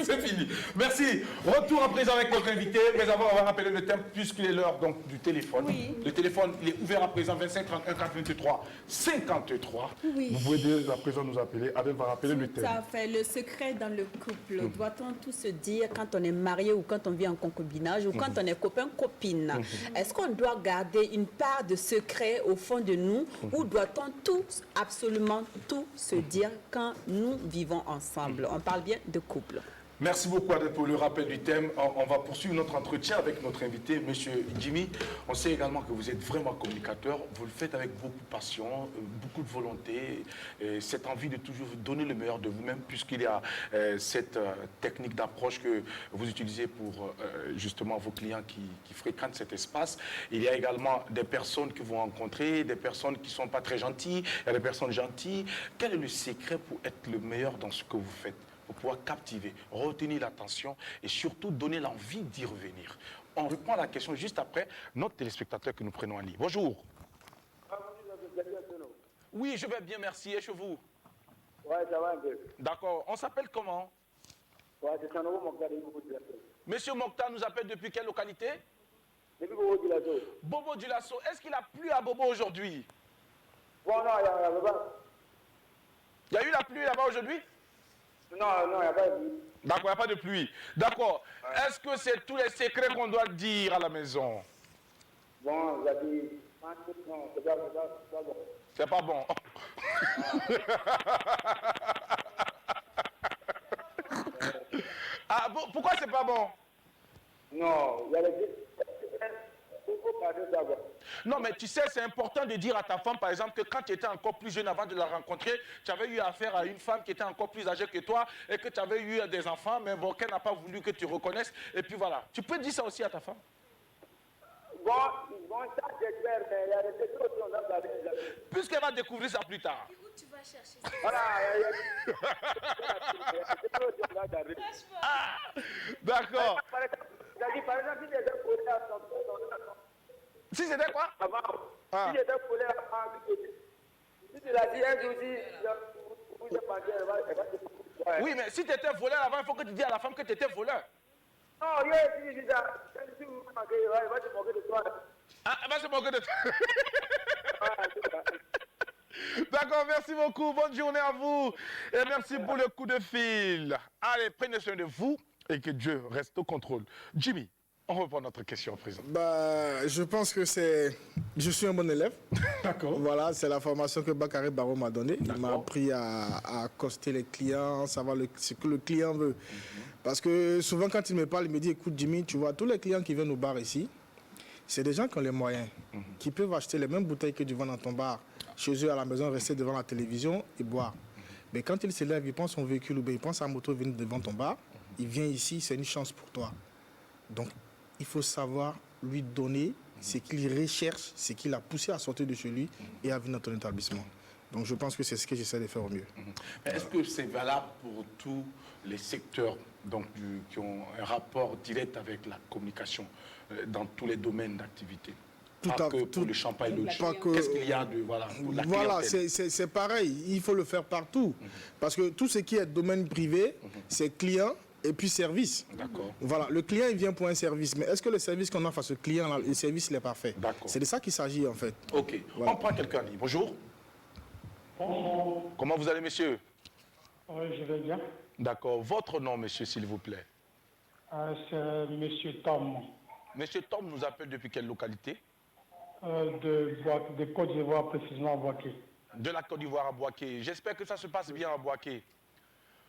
C'est fini. Merci. Retour à présent avec notre invité. Mais avant, on va rappeler le thème puisqu'il est l'heure donc du téléphone. Oui. Le téléphone, il est ouvert à présent 25 31 83 53. Oui. Vous pouvez à présent nous appeler. Adèle va rappeler le thème. Ça fait le secret dans le couple. Doit-on tout se dire quand on est marié ou quand on vit en concubinage ou quand on est copain-copine? Est-ce qu'on doit garder une part de secret au fond de nous ou doit-on tout, absolument tout se dire quand nous vivons ensemble? On parle bien de couple. Merci beaucoup Adèle pour le rappel du thème. On va poursuivre notre entretien avec notre invité, M. Jimmy. On sait également que vous êtes vraiment communicateur. Vous le faites avec beaucoup de passion, beaucoup de volonté, cette envie de toujours donner le meilleur de vous-même, puisqu'il y a cette technique d'approche que vous utilisez pour justement vos clients qui fréquentent cet espace. Il y a également des personnes que vous rencontrez, des personnes qui ne sont pas très gentilles, il y a des personnes gentilles. Quel est le secret pour être le meilleur dans ce que vous faites ? Pour pouvoir captiver, retenir l'attention et surtout donner l'envie d'y revenir. On répond à la question juste après notre téléspectateur que nous prenons en ligne. Bonjour. Oui, je vais bien, merci. Et chez vous? Ouais, ça va un peu. D'accord. On s'appelle comment? Ouais, c'est Sanogo Mokhtar de Bobo Dioulasso. Monsieur Mokhtar nous appelle depuis quelle localité? Depuis Bobo Dioulasso. Bobo Dioulasso. Est-ce qu'il a plu à Bobo aujourd'hui? Bon, non, il n'y a pas. Il y a eu la pluie là-bas aujourd'hui? Non, il n'y a pas de pluie. D'accord, il n'y a pas de pluie. D'accord. Ouais. Est-ce que c'est tous les secrets qu'on doit dire à la maison? Bon, j'ai dit, non, c'est pas bon. C'est pas bon. Ah, bon, pourquoi c'est pas bon? Non, il y a les regarder ça. Bon. Non, mais tu sais, c'est important de dire à ta femme, par exemple, que quand tu étais encore plus jeune avant de la rencontrer, tu avais eu affaire à une femme qui était encore plus âgée que toi et que tu avais eu des enfants, mais bon, qu'elle n'a pas voulu que tu reconnaisses. Et puis voilà. Tu peux dire ça aussi à ta femme? Bon, ça j'espère, mais il y a des choses qu'on a regardées. Puisqu'elle va découvrir ça plus tard. Tu vas chercher ça. Voilà, D'accord. Par exemple, si j'étais collé à son si c'était quoi? Si j'étais collé à si tu l'as dit un jour, oui, mais si tu étais voleur avant, il faut que tu dises à la femme que tu étais voleur. non, il dit ça. Si vous manquez, il va se moquer de toi. Ah, elle va se moquer de toi. D'accord, merci beaucoup. Bonne journée à vous. Et merci pour le coup de fil. Allez, prenez soin de vous et que Dieu reste au contrôle. Jimmy, on reprend notre question à présent. Bah, je pense que c'est... Je suis un bon élève. D'accord. Voilà, c'est la formation que Bakary Barrow m'a donnée. Il m'a appris à accoster les clients, savoir ce que le client veut. Parce que souvent, quand il me parle, il me dit, écoute Jimmy, tu vois, tous les clients qui viennent au bar ici, c'est des gens qui ont les moyens, qui peuvent acheter les mêmes bouteilles que tu vends dans ton bar, chez eux à la maison, rester devant la télévision et boire. Mais quand il se lève, il pense à son véhicule ou bien il pense à la moto venir devant ton bar, il vient ici, c'est une chance pour toi. Donc, il faut savoir lui donner ce qu'il recherche, ce qu'il a poussé à sortir de chez lui et à venir dans ton établissement. Donc, je pense que c'est ce que j'essaie de faire au mieux. Est-ce que c'est valable pour tous les secteurs donc, qui ont un rapport direct avec la communication dans tous les domaines d'activité? Pas que pour le champagne et le qu'est-ce qu'il y a de... Voilà, pour la voilà, clientèle. c'est pareil. Il faut le faire partout. Parce que tout ce qui est domaine privé, c'est client et puis service. D'accord. Voilà, le client, il vient pour un service. Mais est-ce que le service qu'on offre à ce client, le service, il est parfait? C'est de ça qu'il s'agit, en fait. OK. Voilà. On prend quelqu'un. Bonjour. Bonjour. Comment vous allez, monsieur? Oui, je vais bien. D'accord. Votre nom, monsieur, s'il vous plaît? C'est monsieur Tom. Monsieur Tom nous appelle depuis quelle localité? De Côte d'Ivoire, précisément à Boaké. De la Côte d'Ivoire à Boaké. J'espère que ça se passe bien à Boaké.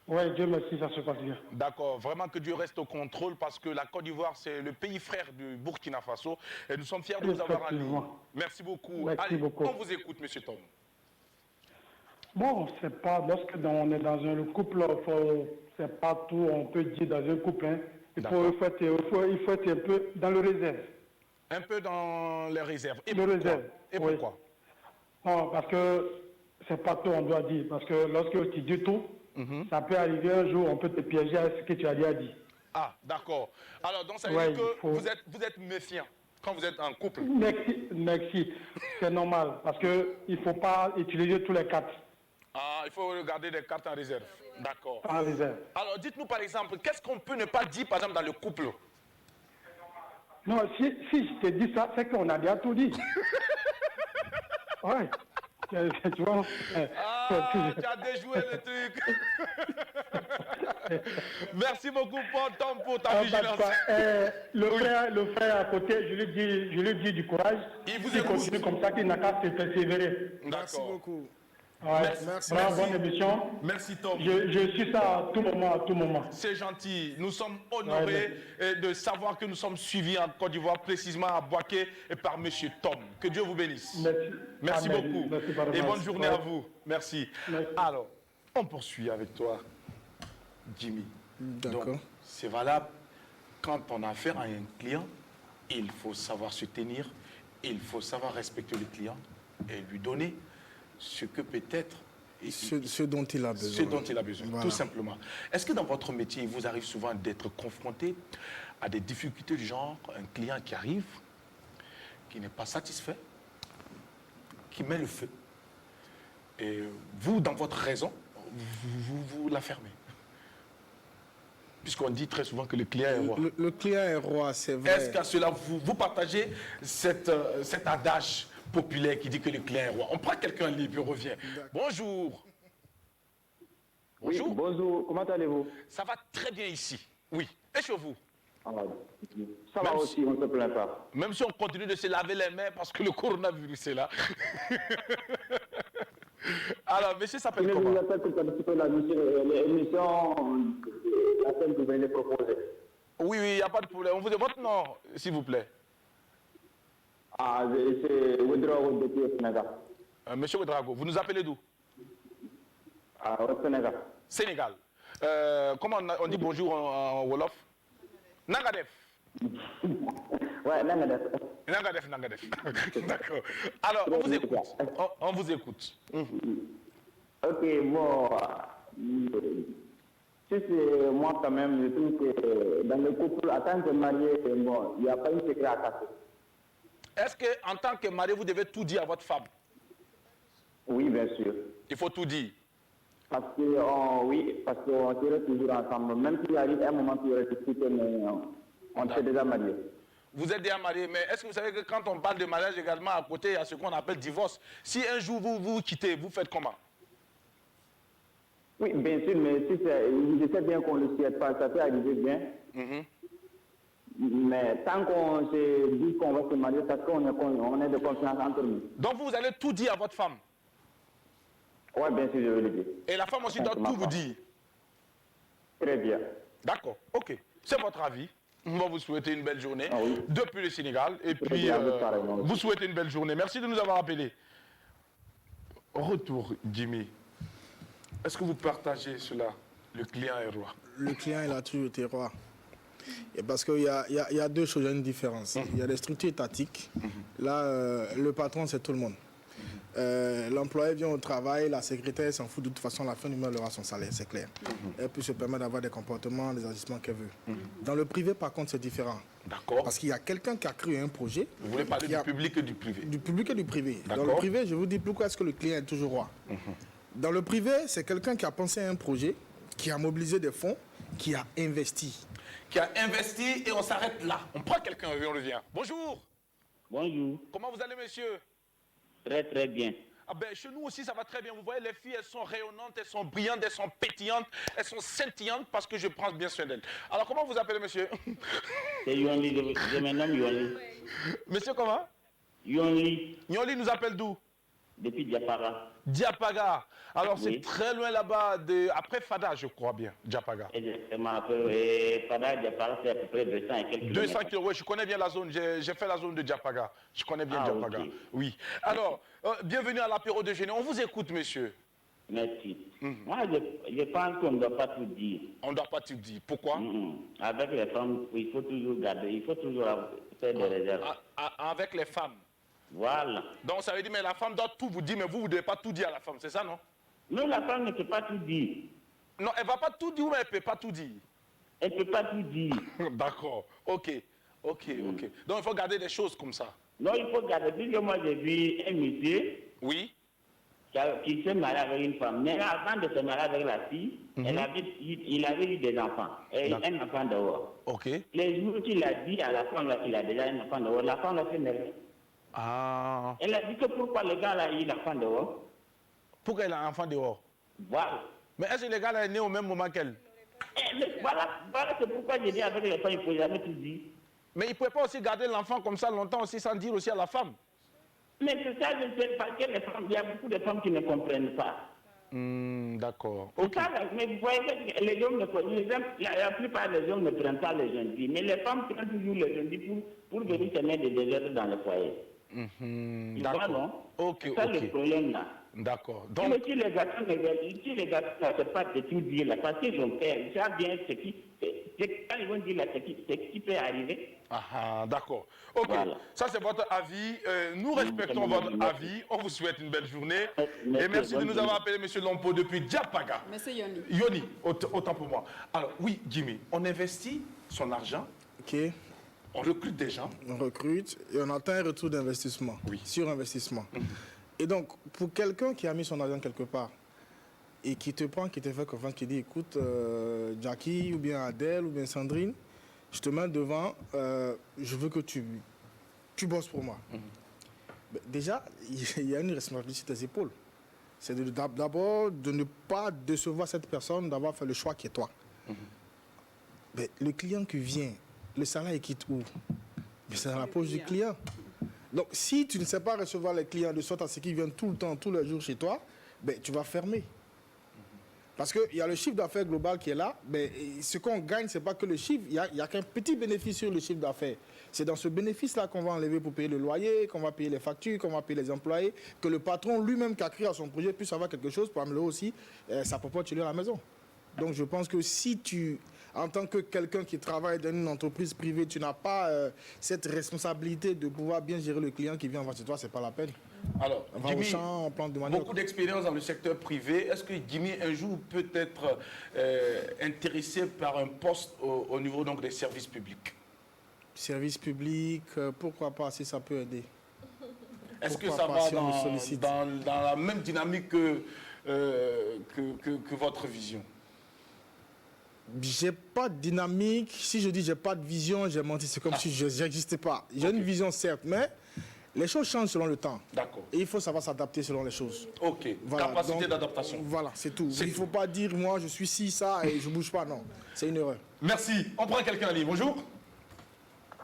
Oui, Dieu merci, ça se passe bien. D'accord, vraiment que Dieu reste au contrôle parce que la Côte d'Ivoire, c'est le pays frère du Burkina Faso et nous sommes fiers de vous avoir en ligne. Merci beaucoup. Merci Allez, beaucoup. on vous écoute, monsieur Tom. Bon, c'est pas, lorsque on est dans un couple, c'est pas tout, on peut dire dans un couple. Hein. Il faut être un peu dans le réserve. Un peu dans les réserves. Et le pourquoi? réserve. Et pourquoi? Non, parce que c'est pas tout, on doit dire. Parce que lorsque tu dis tout, ça peut arriver un jour, on peut te piéger à ce que tu as déjà dit. Ah, d'accord. Alors, donc ça veut dire que vous êtes méfiant quand vous êtes en couple. Merci. C'est normal. Parce qu'il ne faut pas utiliser tous les cartes. Ah, il faut regarder des cartes en réserve. D'accord. En réserve. Alors, dites-nous par exemple, qu'est-ce qu'on peut ne pas dire, par exemple, dans le couple? Non, si je te dis ça, c'est qu'on a déjà tout dit. Ouais. Tu vois. Ah, tu as déjoué le truc. Merci beaucoup, Tom, pour ta vigilance. Le frère à côté, je lui dis du courage. Il vous continue comme ça, qu'il n'a qu'à se persévérer. Merci beaucoup. Ouais. Merci. Bonne émission. Merci, Tom. Je suis ça à tout moment, C'est gentil. Nous sommes honorés de savoir que nous sommes suivis en Côte d'Ivoire, précisément à Boaké, et par M. Tom. Que Dieu vous bénisse. Merci beaucoup. Merci, et bonne journée à vous. Merci. Alors, on poursuit avec toi, Jimmy. D'accord. C'est valable. Quand on a affaire à un client, il faut savoir se tenir, il faut savoir respecter le client et lui donner ce que peut-être... Ce dont il a besoin. Ce dont il a besoin, voilà. tout simplement. Est-ce que dans votre métier, il vous arrive souvent d'être confronté à des difficultés du genre, un client qui arrive, qui n'est pas satisfait, qui met le feu, et vous, dans votre raison, vous la fermez? Puisqu'on dit très souvent que le client est roi. Le client est roi, c'est vrai. Est-ce qu'à cela, vous partagez cet adage populaire qui dit que le client est roi? On prend quelqu'un libre, il revient. Bonjour. Bonjour. Oui, bonjour, comment allez-vous? Ça va très bien ici. Oui. Et chez vous? Ça va aussi, on ne se plaint pas. Même si on continue de se laver les mains parce que le coronavirus est là. Alors, monsieur s'appelle comment? Je vous appelle pour un petit peu l'émission, laquelle vous venez proposer. Oui, il n'y a pas de problème. On vous demande votre nom, s'il vous plaît. Ah, c'est Ouedraogo depuis le Sénégal. Monsieur Ouedraogo, vous nous appelez d'où? Au Sénégal. Sénégal. Comment on dit bonjour en Wolof? Nangadef. Ouais, Nangadef. Nangadef. D'accord. Alors, on vous écoute. On vous écoute. Ok, bon. Si c'est moi quand même, je trouve que dans le couple, en tant que marié, bon, il n'y a pas une secret à casser. Est-ce qu'en tant que marié, vous devez tout dire à votre femme? Oui, bien sûr. Il faut tout dire. Parce que, oui, parce qu'on serait toujours ensemble. Même s'il arrive un moment qui aurait discuté, mais on s'est déjà marié. Vous êtes déjà marié, mais est-ce que vous savez que quand on parle de mariage également, à côté, il y a ce qu'on appelle divorce. Si un jour vous quittez, vous faites comment? Oui, bien sûr, mais si je sais bien qu'on ne le souhaite pas, ça peut arriver bien. Mais tant qu'on se dit qu'on va se marier, parce qu'on est de confiance entre nous. Donc vous allez tout dire à votre femme? Oui, bien sûr, je vais le dire. Et la femme aussi doit tout vous dire? Très bien. D'accord, ok. C'est votre avis. On va vous souhaiter une belle journée depuis le Sénégal. Et Très puis, bien, vous souhaitez une belle journée. Merci de nous avoir appelés. Retour, Jimmy. Est-ce que vous partagez cela? Le client est roi. Le client, il a toujours été roi. Et parce qu'il y a deux choses, il y a une différence. Il y a des structures étatiques. Là, le patron, c'est tout le monde. L'employé vient au travail, la secrétaire s'en fout de toute façon, à la fin du mois, elle aura son salaire, c'est clair. Elle peut se permettre d'avoir des comportements, des agissements qu'elle veut. Dans le privé, par contre, c'est différent. D'accord. Parce qu'il y a quelqu'un qui a créé un projet. Vous voulez parler du public et du privé? Du public et du privé. Dans le D'accord. privé, je vous dis pourquoi est-ce que le client est toujours roi. Dans le privé, c'est quelqu'un qui a pensé à un projet, qui a mobilisé des fonds, qui a investi. Qui a investi et on s'arrête là. On prend quelqu'un et on revient. Bonjour. Bonjour. Comment vous allez, monsieur? Très, très bien. Ah ben, chez nous aussi, ça va très bien. Vous voyez, les filles, elles sont rayonnantes, elles sont brillantes, elles sont pétillantes, elles sont scintillantes parce que je prends bien soin d'elles. Alors, comment vous appelez, monsieur? C'est Yonli, je me nomme Yonli. Monsieur comment? Yonli. Yonli nous appelle d'où? Depuis Diapaga. Diapaga. Alors, Oui. c'est très loin là-bas, après Fada, je crois bien, Diapaga. Exactement. Fada, Diapaga, c'est à peu près 200 et quelques 200 kilomètres. km, oui, je connais bien la zone, j'ai fait la zone de Diapaga. Je connais bien Diapaga. Ok. Oui. Alors, bienvenue à l'apéro déjeuner. On vous écoute, monsieur. Merci. Moi, je pense qu'on ne doit pas tout dire. On ne doit pas tout dire. Pourquoi? Avec les femmes, il faut toujours garder, il faut toujours faire des réserves. Avec les femmes? Voilà. Donc, ça veut dire, mais la femme doit tout vous dire, mais vous ne devez pas tout dire à la femme, c'est ça, non? Non, la femme ne peut pas tout dire. Non, elle ne va pas tout dire, mais elle ne peut pas tout dire. Elle ne peut pas tout dire. D'accord. Ok. Donc, il faut garder des choses comme ça. Non, il faut garder. Puisque moi, j'ai vu un monsieur. Oui. Qui s'est marié avec une femme. Mais avant de se marier avec la fille, il avait eu des enfants. Et un enfant dehors. Ok. Les jours qu'il a dit à la femme qu'il a déjà un enfant dehors, la femme l'a fait nerveux. Ah. Elle a dit que pourquoi le gars a eu l'enfant dehors. Pourquoi elle a un enfant dehors? Voilà. Mais est-ce que le gars est né au même moment qu'elle? Voilà c'est pourquoi j'ai dit avec les femmes, il ne faut jamais tout dire. Mais il ne pouvait pas aussi garder l'enfant comme ça longtemps aussi sans dire aussi à la femme. Mais c'est ça, je sais parce que les femmes, il y a beaucoup de femmes qui ne comprennent pas. D'accord. Okay. Mais vous voyez que les hommes la plupart des hommes ne prennent pas les jeunes filles, mais les femmes prennent toujours les jeunes filles pour venir se mettre des déserts dans le foyer. D'accord. C'est ça le problème là. D'accord. Donc, mais si les garçons n'acceptent pas de tout dire là, parce qu'ils ont peur, ils savent bien ce qui, quand ils vont dire là, ce qui peut arriver. Ah, d'accord. Ok, voilà. Ça c'est votre avis. Nous respectons votre avis. On vous souhaite une belle journée. Et merci de nous avoir appelé, monsieur Lompo, depuis Diapaga. Monsieur Yoni. Yoni, autant pour moi. Alors, oui, Jimmy, on investit son argent. Ok. On recrute des gens. On recrute et on attend un retour d'investissement. Oui. Sur investissement. Et donc, pour quelqu'un qui a mis son argent quelque part et qui te prend, qui te fait confiance, qui dit, écoute, Jackie, ou bien Adèle, ou bien Sandrine, je te mets devant, je veux que tu bosses pour moi. Ben, déjà, il y a une responsabilité sur tes épaules. C'est d'abord de ne pas décevoir cette personne, d'avoir fait le choix qui est toi. Ben, le client qui vient, le salaire il quitte où? Ben, c'est dans la poche du client. Donc, si tu ne sais pas recevoir les clients de sorte à ce qu'ils viennent tout le temps, tous les jours chez toi, ben, tu vas fermer. Parce qu'il y a le chiffre d'affaires global qui est là, mais ce qu'on gagne, ce n'est pas que le chiffre, il y a qu'un petit bénéfice sur le chiffre d'affaires. C'est dans ce bénéfice-là qu'on va enlever pour payer le loyer, qu'on va payer les factures, qu'on va payer les employés, que le patron lui-même qui a créé à son projet puisse avoir quelque chose pour améliorer aussi sa propre à la maison. Donc je pense que si tu, en tant que quelqu'un qui travaille dans une entreprise privée, tu n'as pas cette responsabilité de pouvoir bien gérer le client qui vient en chez toi, ce n'est pas la peine. Alors, Jimmy, de beaucoup d'expérience dans le secteur privé. Est-ce que Jimmy, un jour, peut être intéressé par un poste au niveau donc, des services publics? Services publics, pourquoi pas, si ça peut aider. Est-ce que ça va dans la même dynamique que votre vision? J'ai pas de dynamique. Si je dis j'ai pas de vision, j'ai menti. C'est comme si je n'existais pas. J'ai une vision, certes, mais les choses changent selon le temps. D'accord. Et il faut savoir s'adapter selon les choses. Ok. Voilà. Capacité d'adaptation. Voilà, c'est tout. Il ne faut pas dire moi je suis ci, ça et je ne bouge pas. Non, c'est une erreur. Merci. On prend quelqu'un à ligne. Bonjour.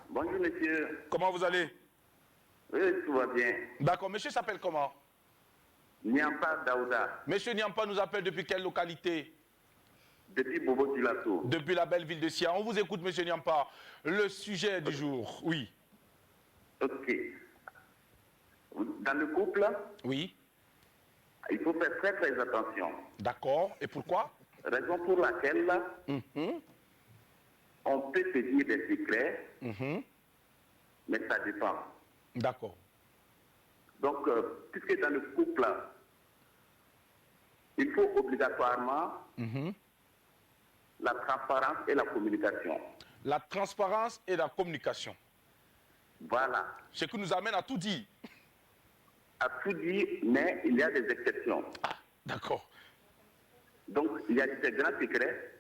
Bonjour monsieur. Comment vous allez? Oui, tout va bien. D'accord. Monsieur s'appelle comment? Niampa Daouda. Monsieur Niampa nous appelle depuis quelle localité? Depuis Bobo Tilato. Depuis la belle ville de Sia. On vous écoute, monsieur Niampa. Le sujet du jour, oui. Ok. Dans le couple, oui, il faut faire très très attention. D'accord. Et pourquoi? Raison pour laquelle on peut se dire des secrets, mais ça dépend. D'accord. Donc, puisque dans le couple, il faut obligatoirement la transparence et la communication. La transparence et la communication. Voilà. Ce qui nous amène à tout dire. À tout dire, mais il y a des exceptions. Ah, d'accord. Donc, il y a des grands secrets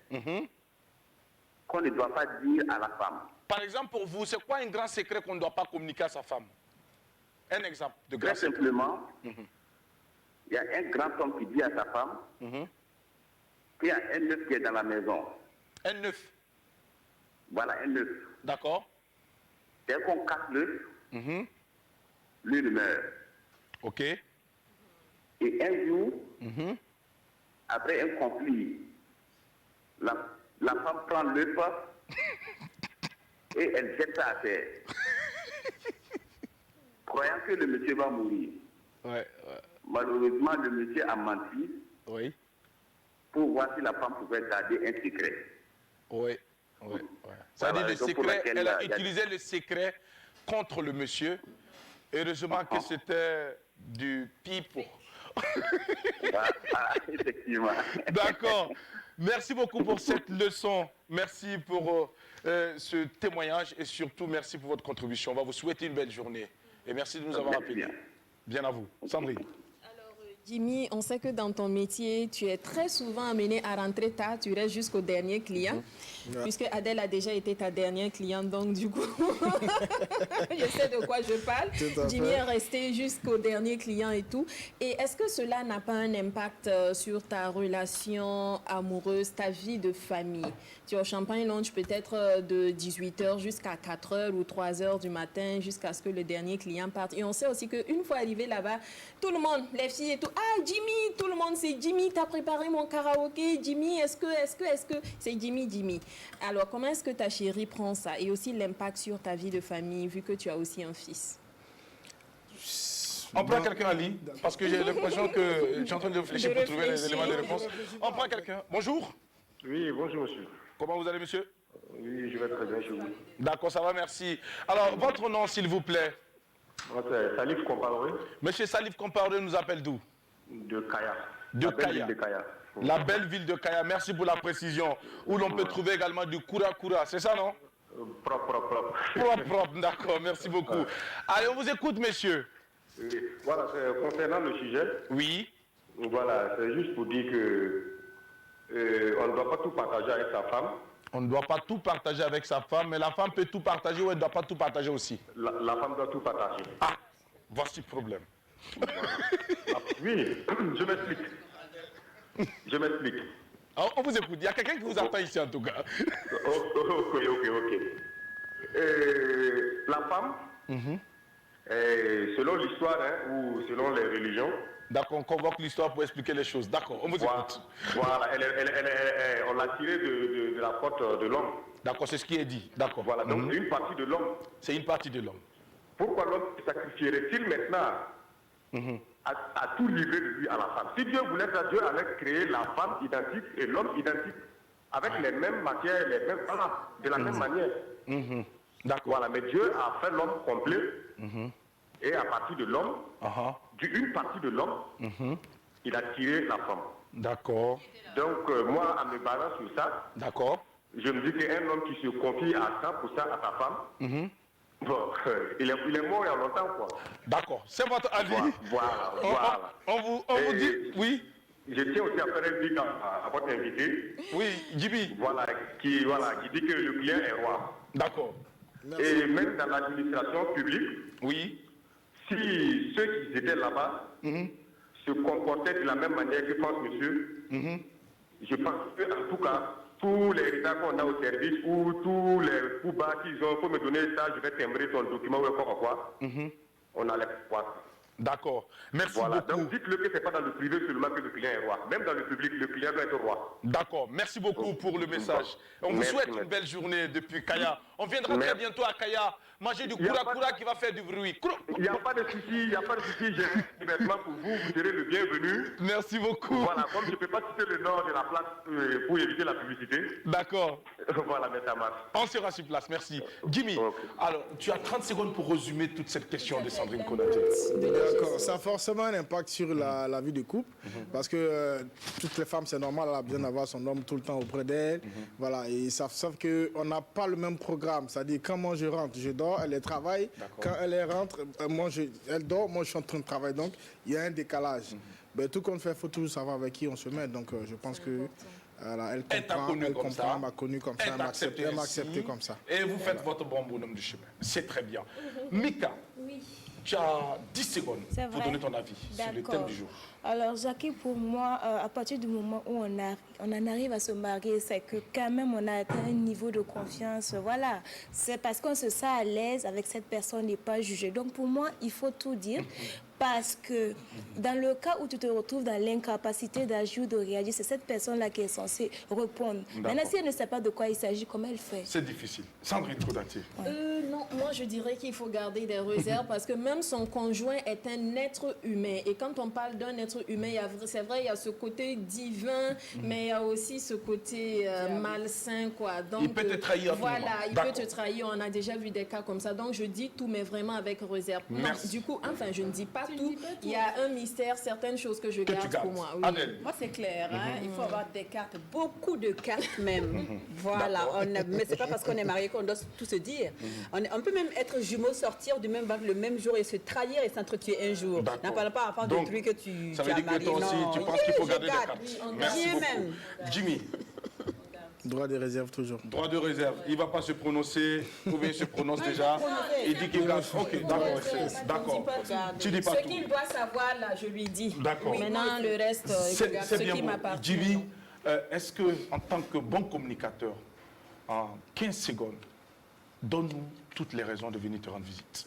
qu'on ne doit pas dire à la femme. Par exemple, pour vous, c'est quoi un grand secret qu'on ne doit pas communiquer à sa femme? Un exemple de grand secret. Très simplement, il y a un grand homme qui dit à sa femme qu'il y a un œuf qui est dans la maison. Un œuf? Voilà, un œuf. D'accord. Dès qu'on casse l'œuf, lui, il meurt. Ok. Et un jour, après un conflit, la femme prend l'œuf et elle jette ça à terre. Croyant que le monsieur va mourir. Malheureusement, le monsieur a menti pour voir si la femme pouvait garder un secret. Oui. Ça veut dire le secret, elle a utilisé le secret contre le monsieur. Heureusement que c'était du pipeau. Effectivement. D'accord. Merci beaucoup pour cette leçon. Merci pour ce témoignage et surtout merci pour votre contribution. On va vous souhaiter une belle journée. Et merci de nous avoir appelés. Bien à vous. Sandrine. Jimmy, on sait que dans ton métier, tu es très souvent amené à rentrer tard, tu restes jusqu'au dernier client, puisque Adèle a déjà été ta dernière cliente, donc du coup, je sais de quoi je parle. Jimmy est resté jusqu'au dernier client et tout. Et est-ce que cela n'a pas un impact sur ta relation amoureuse, ta vie de famille? Tu es au Champagne Lounge peut-être de 18h jusqu'à 4h ou 3h du matin, jusqu'à ce que le dernier client parte. Et on sait aussi qu'une fois arrivé là-bas, tout le monde, les filles et tout, ah Jimmy, tout le monde c'est Jimmy, t'as préparé mon karaoké, Jimmy, est-ce que, c'est Jimmy. Alors comment est-ce que ta chérie prend ça? Et aussi l'impact sur ta vie de famille, vu que tu as aussi un fils. On prend quelqu'un en ligne, parce que j'ai l'impression que je suis en train de réfléchir pour trouver les éléments de réponse. On prend quelqu'un. Bonjour. Oui, bonjour monsieur. Comment vous allez monsieur? Oui, je vais très bien chez vous. D'accord, ça va, merci. Alors, votre nom s'il vous plaît? Moi, c'est Salif Compaoré. Monsieur Salif Compaoré nous appelle d'où? De Kaya. De Kaya. La belle ville de Kaya, merci pour la précision. Où l'on peut trouver également du Kura, c'est ça non? Propre. Propre, d'accord, merci beaucoup. Allez, on vous écoute monsieur. Oui. Voilà, c'est concernant le sujet. Oui. Voilà, c'est juste pour dire que on ne doit pas tout partager avec sa femme. On ne doit pas tout partager avec sa femme, mais la femme peut tout partager ou elle ne doit pas tout partager aussi? La femme doit tout partager. Ah, voici le problème. Oui, je m'explique. Alors, on vous écoute, il y a quelqu'un qui vous attend ici en tout cas. Ok. La femme, selon l'histoire ou selon les religions, D'accord, on convoque l'histoire pour expliquer les choses. D'accord, on vous écoute. Voilà, on l'a tirée de la porte de l'homme. D'accord, c'est ce qui est dit. D'accord. Voilà, donc c'est une partie de l'homme. C'est une partie de l'homme. Pourquoi l'homme sacrifierait-il maintenant à tout livrer de lui à la femme? Si Dieu voulait ça, Dieu allait créer la femme identique et l'homme identique, avec les mêmes matières, les mêmes de la même manière. D'accord. Voilà, mais Dieu a fait l'homme complet. Et à partir de l'homme, d'une partie de l'homme, il a tiré la femme. D'accord. Donc moi, en me basant sur ça, je me dis qu'un homme qui se confie à 100% à sa femme, bon, il est mort il y a longtemps, quoi. D'accord, c'est votre avis. Voilà. On vous dit, oui. Je tiens aussi à faire un big à votre invité. Oui, Djibi. Voilà, qui dit que le client est roi. D'accord. Et même dans l'administration publique, oui. Si ceux qui étaient là-bas se comportaient de la même manière que pense monsieur, je pense que, en tout cas, tous les résultats qu'on a au service ou tous les coups bas qu'ils ont, pour me donner ça, je vais timbrer ton document ou quoi, on allait pouvoir. D'accord. Merci voilà. beaucoup. Donc dites-le que ce n'est pas dans le privé seulement que le client est roi. Même dans le public, le client doit être roi. D'accord. Merci beaucoup pour le message. On vous souhaite une belle journée depuis Kaya. On viendra très bientôt à Kaya manger du koura-koura qui va faire du bruit. Il n'y a pas de souci, il n'y a pas de souci. J'ai un événement pour vous, vous serez le bienvenu. Merci beaucoup. Voilà, comme je ne peux pas citer le nom de la place pour éviter la publicité. D'accord. Voilà, mais ça marche. On sera sur place, merci. Jimmy, alors, tu as 30 secondes pour résumer toute cette question de Sandrine Konaté. D'accord, ça a forcément un impact sur la vie de couple, parce que toutes les femmes, c'est normal, elle a besoin d'avoir son homme tout le temps auprès d'elle. Voilà, et sauf qu'on n'a pas le même programme, c'est-à-dire quand moi je rentre, je dors, elle travaille, quand elle rentre, elle dort, moi je suis en train de travailler, donc il y a un décalage. Mais tout compte fait, il faut toujours savoir avec qui on se met, donc je pense que elle comprend, m'a connu comme ça, elle m'a accepté comme ça. Et vous faites votre bon bonhomme du chemin, c'est très bien. Mika, tu as 10 secondes pour donner ton avis sur le thème du jour. Alors, Jackie, pour moi, à partir du moment où on en arrive à se marier, c'est que quand même on a atteint un niveau de confiance. Voilà, c'est parce qu'on se sent à l'aise avec cette personne et pas jugé. Donc, pour moi, il faut tout dire. Parce que dans le cas où tu te retrouves dans l'incapacité d'agir ou de réagir, c'est cette personne-là qui est censée répondre. Maintenant, si elle ne sait pas de quoi il s'agit, comment elle fait? C'est difficile. Sandrine Konaté. Non, moi je dirais qu'il faut garder des réserves parce que même son conjoint est un être humain. Et quand on parle d'un être humain, c'est vrai, il y a ce côté divin, mais il y a aussi ce côté malsain, quoi. Donc, il peut te trahir. Voilà, il peut te trahir. On a déjà vu des cas comme ça. Donc je dis tout, mais vraiment avec réserve. Non, du coup, enfin, je ne dis pas tout. Il y a un mystère, certaines choses que je garde pour moi. Oui. Moi, c'est clair. Il faut avoir des cartes, beaucoup de cartes même. Voilà. Mais c'est pas parce qu'on est marié qu'on doit tout se dire. On peut même être jumeaux, sortir du même ventre le même jour et se trahir et s'entretuer un jour. N'en parle pas avant de trucs que tu ça veut dire que toi aussi, tu penses qu'il faut garder des cartes. Merci beaucoup. Même. Jimmy. Droit de réserve toujours. Droit de réserve. Il ne va pas se prononcer, ou bien il se prononce déjà. Il dit qu'il garde. Ok, d'accord. Tu dis pas tout. Ce qu'il doit savoir, là, je lui dis. D'accord. Maintenant, le reste, ce qui m'appartient. Jimmy, est-ce que, en tant que bon communicateur, en 15 secondes, donne-nous toutes les raisons de venir te rendre visite?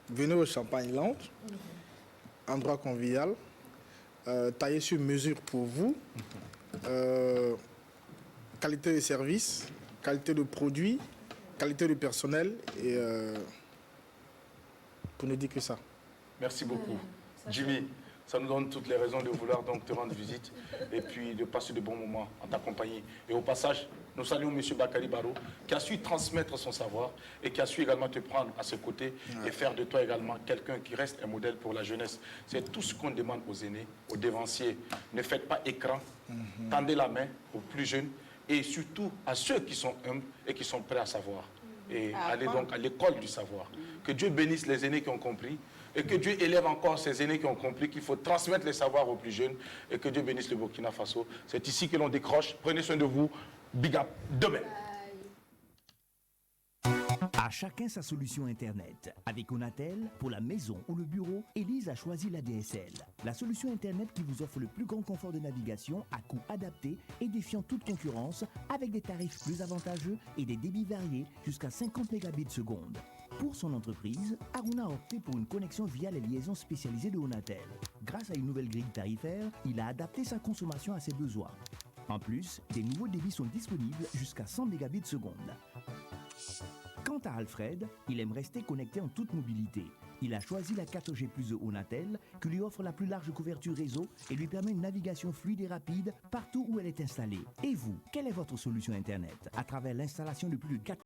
Venez au Champagne Lounge, endroit convivial, taillé sur mesure pour vous. Qualité de service, qualité de produit, qualité de personnel et pour ne dire que ça. Merci beaucoup. Jimmy, ça nous donne toutes les raisons de vouloir donc te rendre visite et puis de passer de bons moments en ta compagnie. Et au passage, nous saluons M. Bakary Barrow qui a su transmettre son savoir et qui a su également te prendre à ses côtés et faire de toi également quelqu'un qui reste un modèle pour la jeunesse. C'est tout ce qu'on demande aux aînés, aux dévanciers. Ne faites pas écran, tendez la main aux plus jeunes et surtout à ceux qui sont humbles et qui sont prêts à savoir. Et allez donc à l'école du savoir. Que Dieu bénisse les aînés qui ont compris et que Dieu élève encore ces aînés qui ont compris qu'il faut transmettre les savoirs aux plus jeunes et que Dieu bénisse le Burkina Faso. C'est ici que l'on décroche. Prenez soin de vous. Big up. Demain. À chacun sa solution Internet. Avec Onatel, pour la maison ou le bureau, Élise a choisi la DSL. La solution Internet qui vous offre le plus grand confort de navigation à coût adapté et défiant toute concurrence avec des tarifs plus avantageux et des débits variés jusqu'à 50 mégabits seconde. Pour son entreprise, Aruna a opté pour une connexion via les liaisons spécialisées de Onatel. Grâce à une nouvelle grille tarifaire, il a adapté sa consommation à ses besoins. En plus, des nouveaux débits sont disponibles jusqu'à 100 mégabits seconde. Quant à Alfred, il aime rester connecté en toute mobilité. Il a choisi la 4G+ de Onatel, qui lui offre la plus large couverture réseau et lui permet une navigation fluide et rapide partout où elle est installée. Et vous, quelle est votre solution Internet? À travers l'installation de plus de 4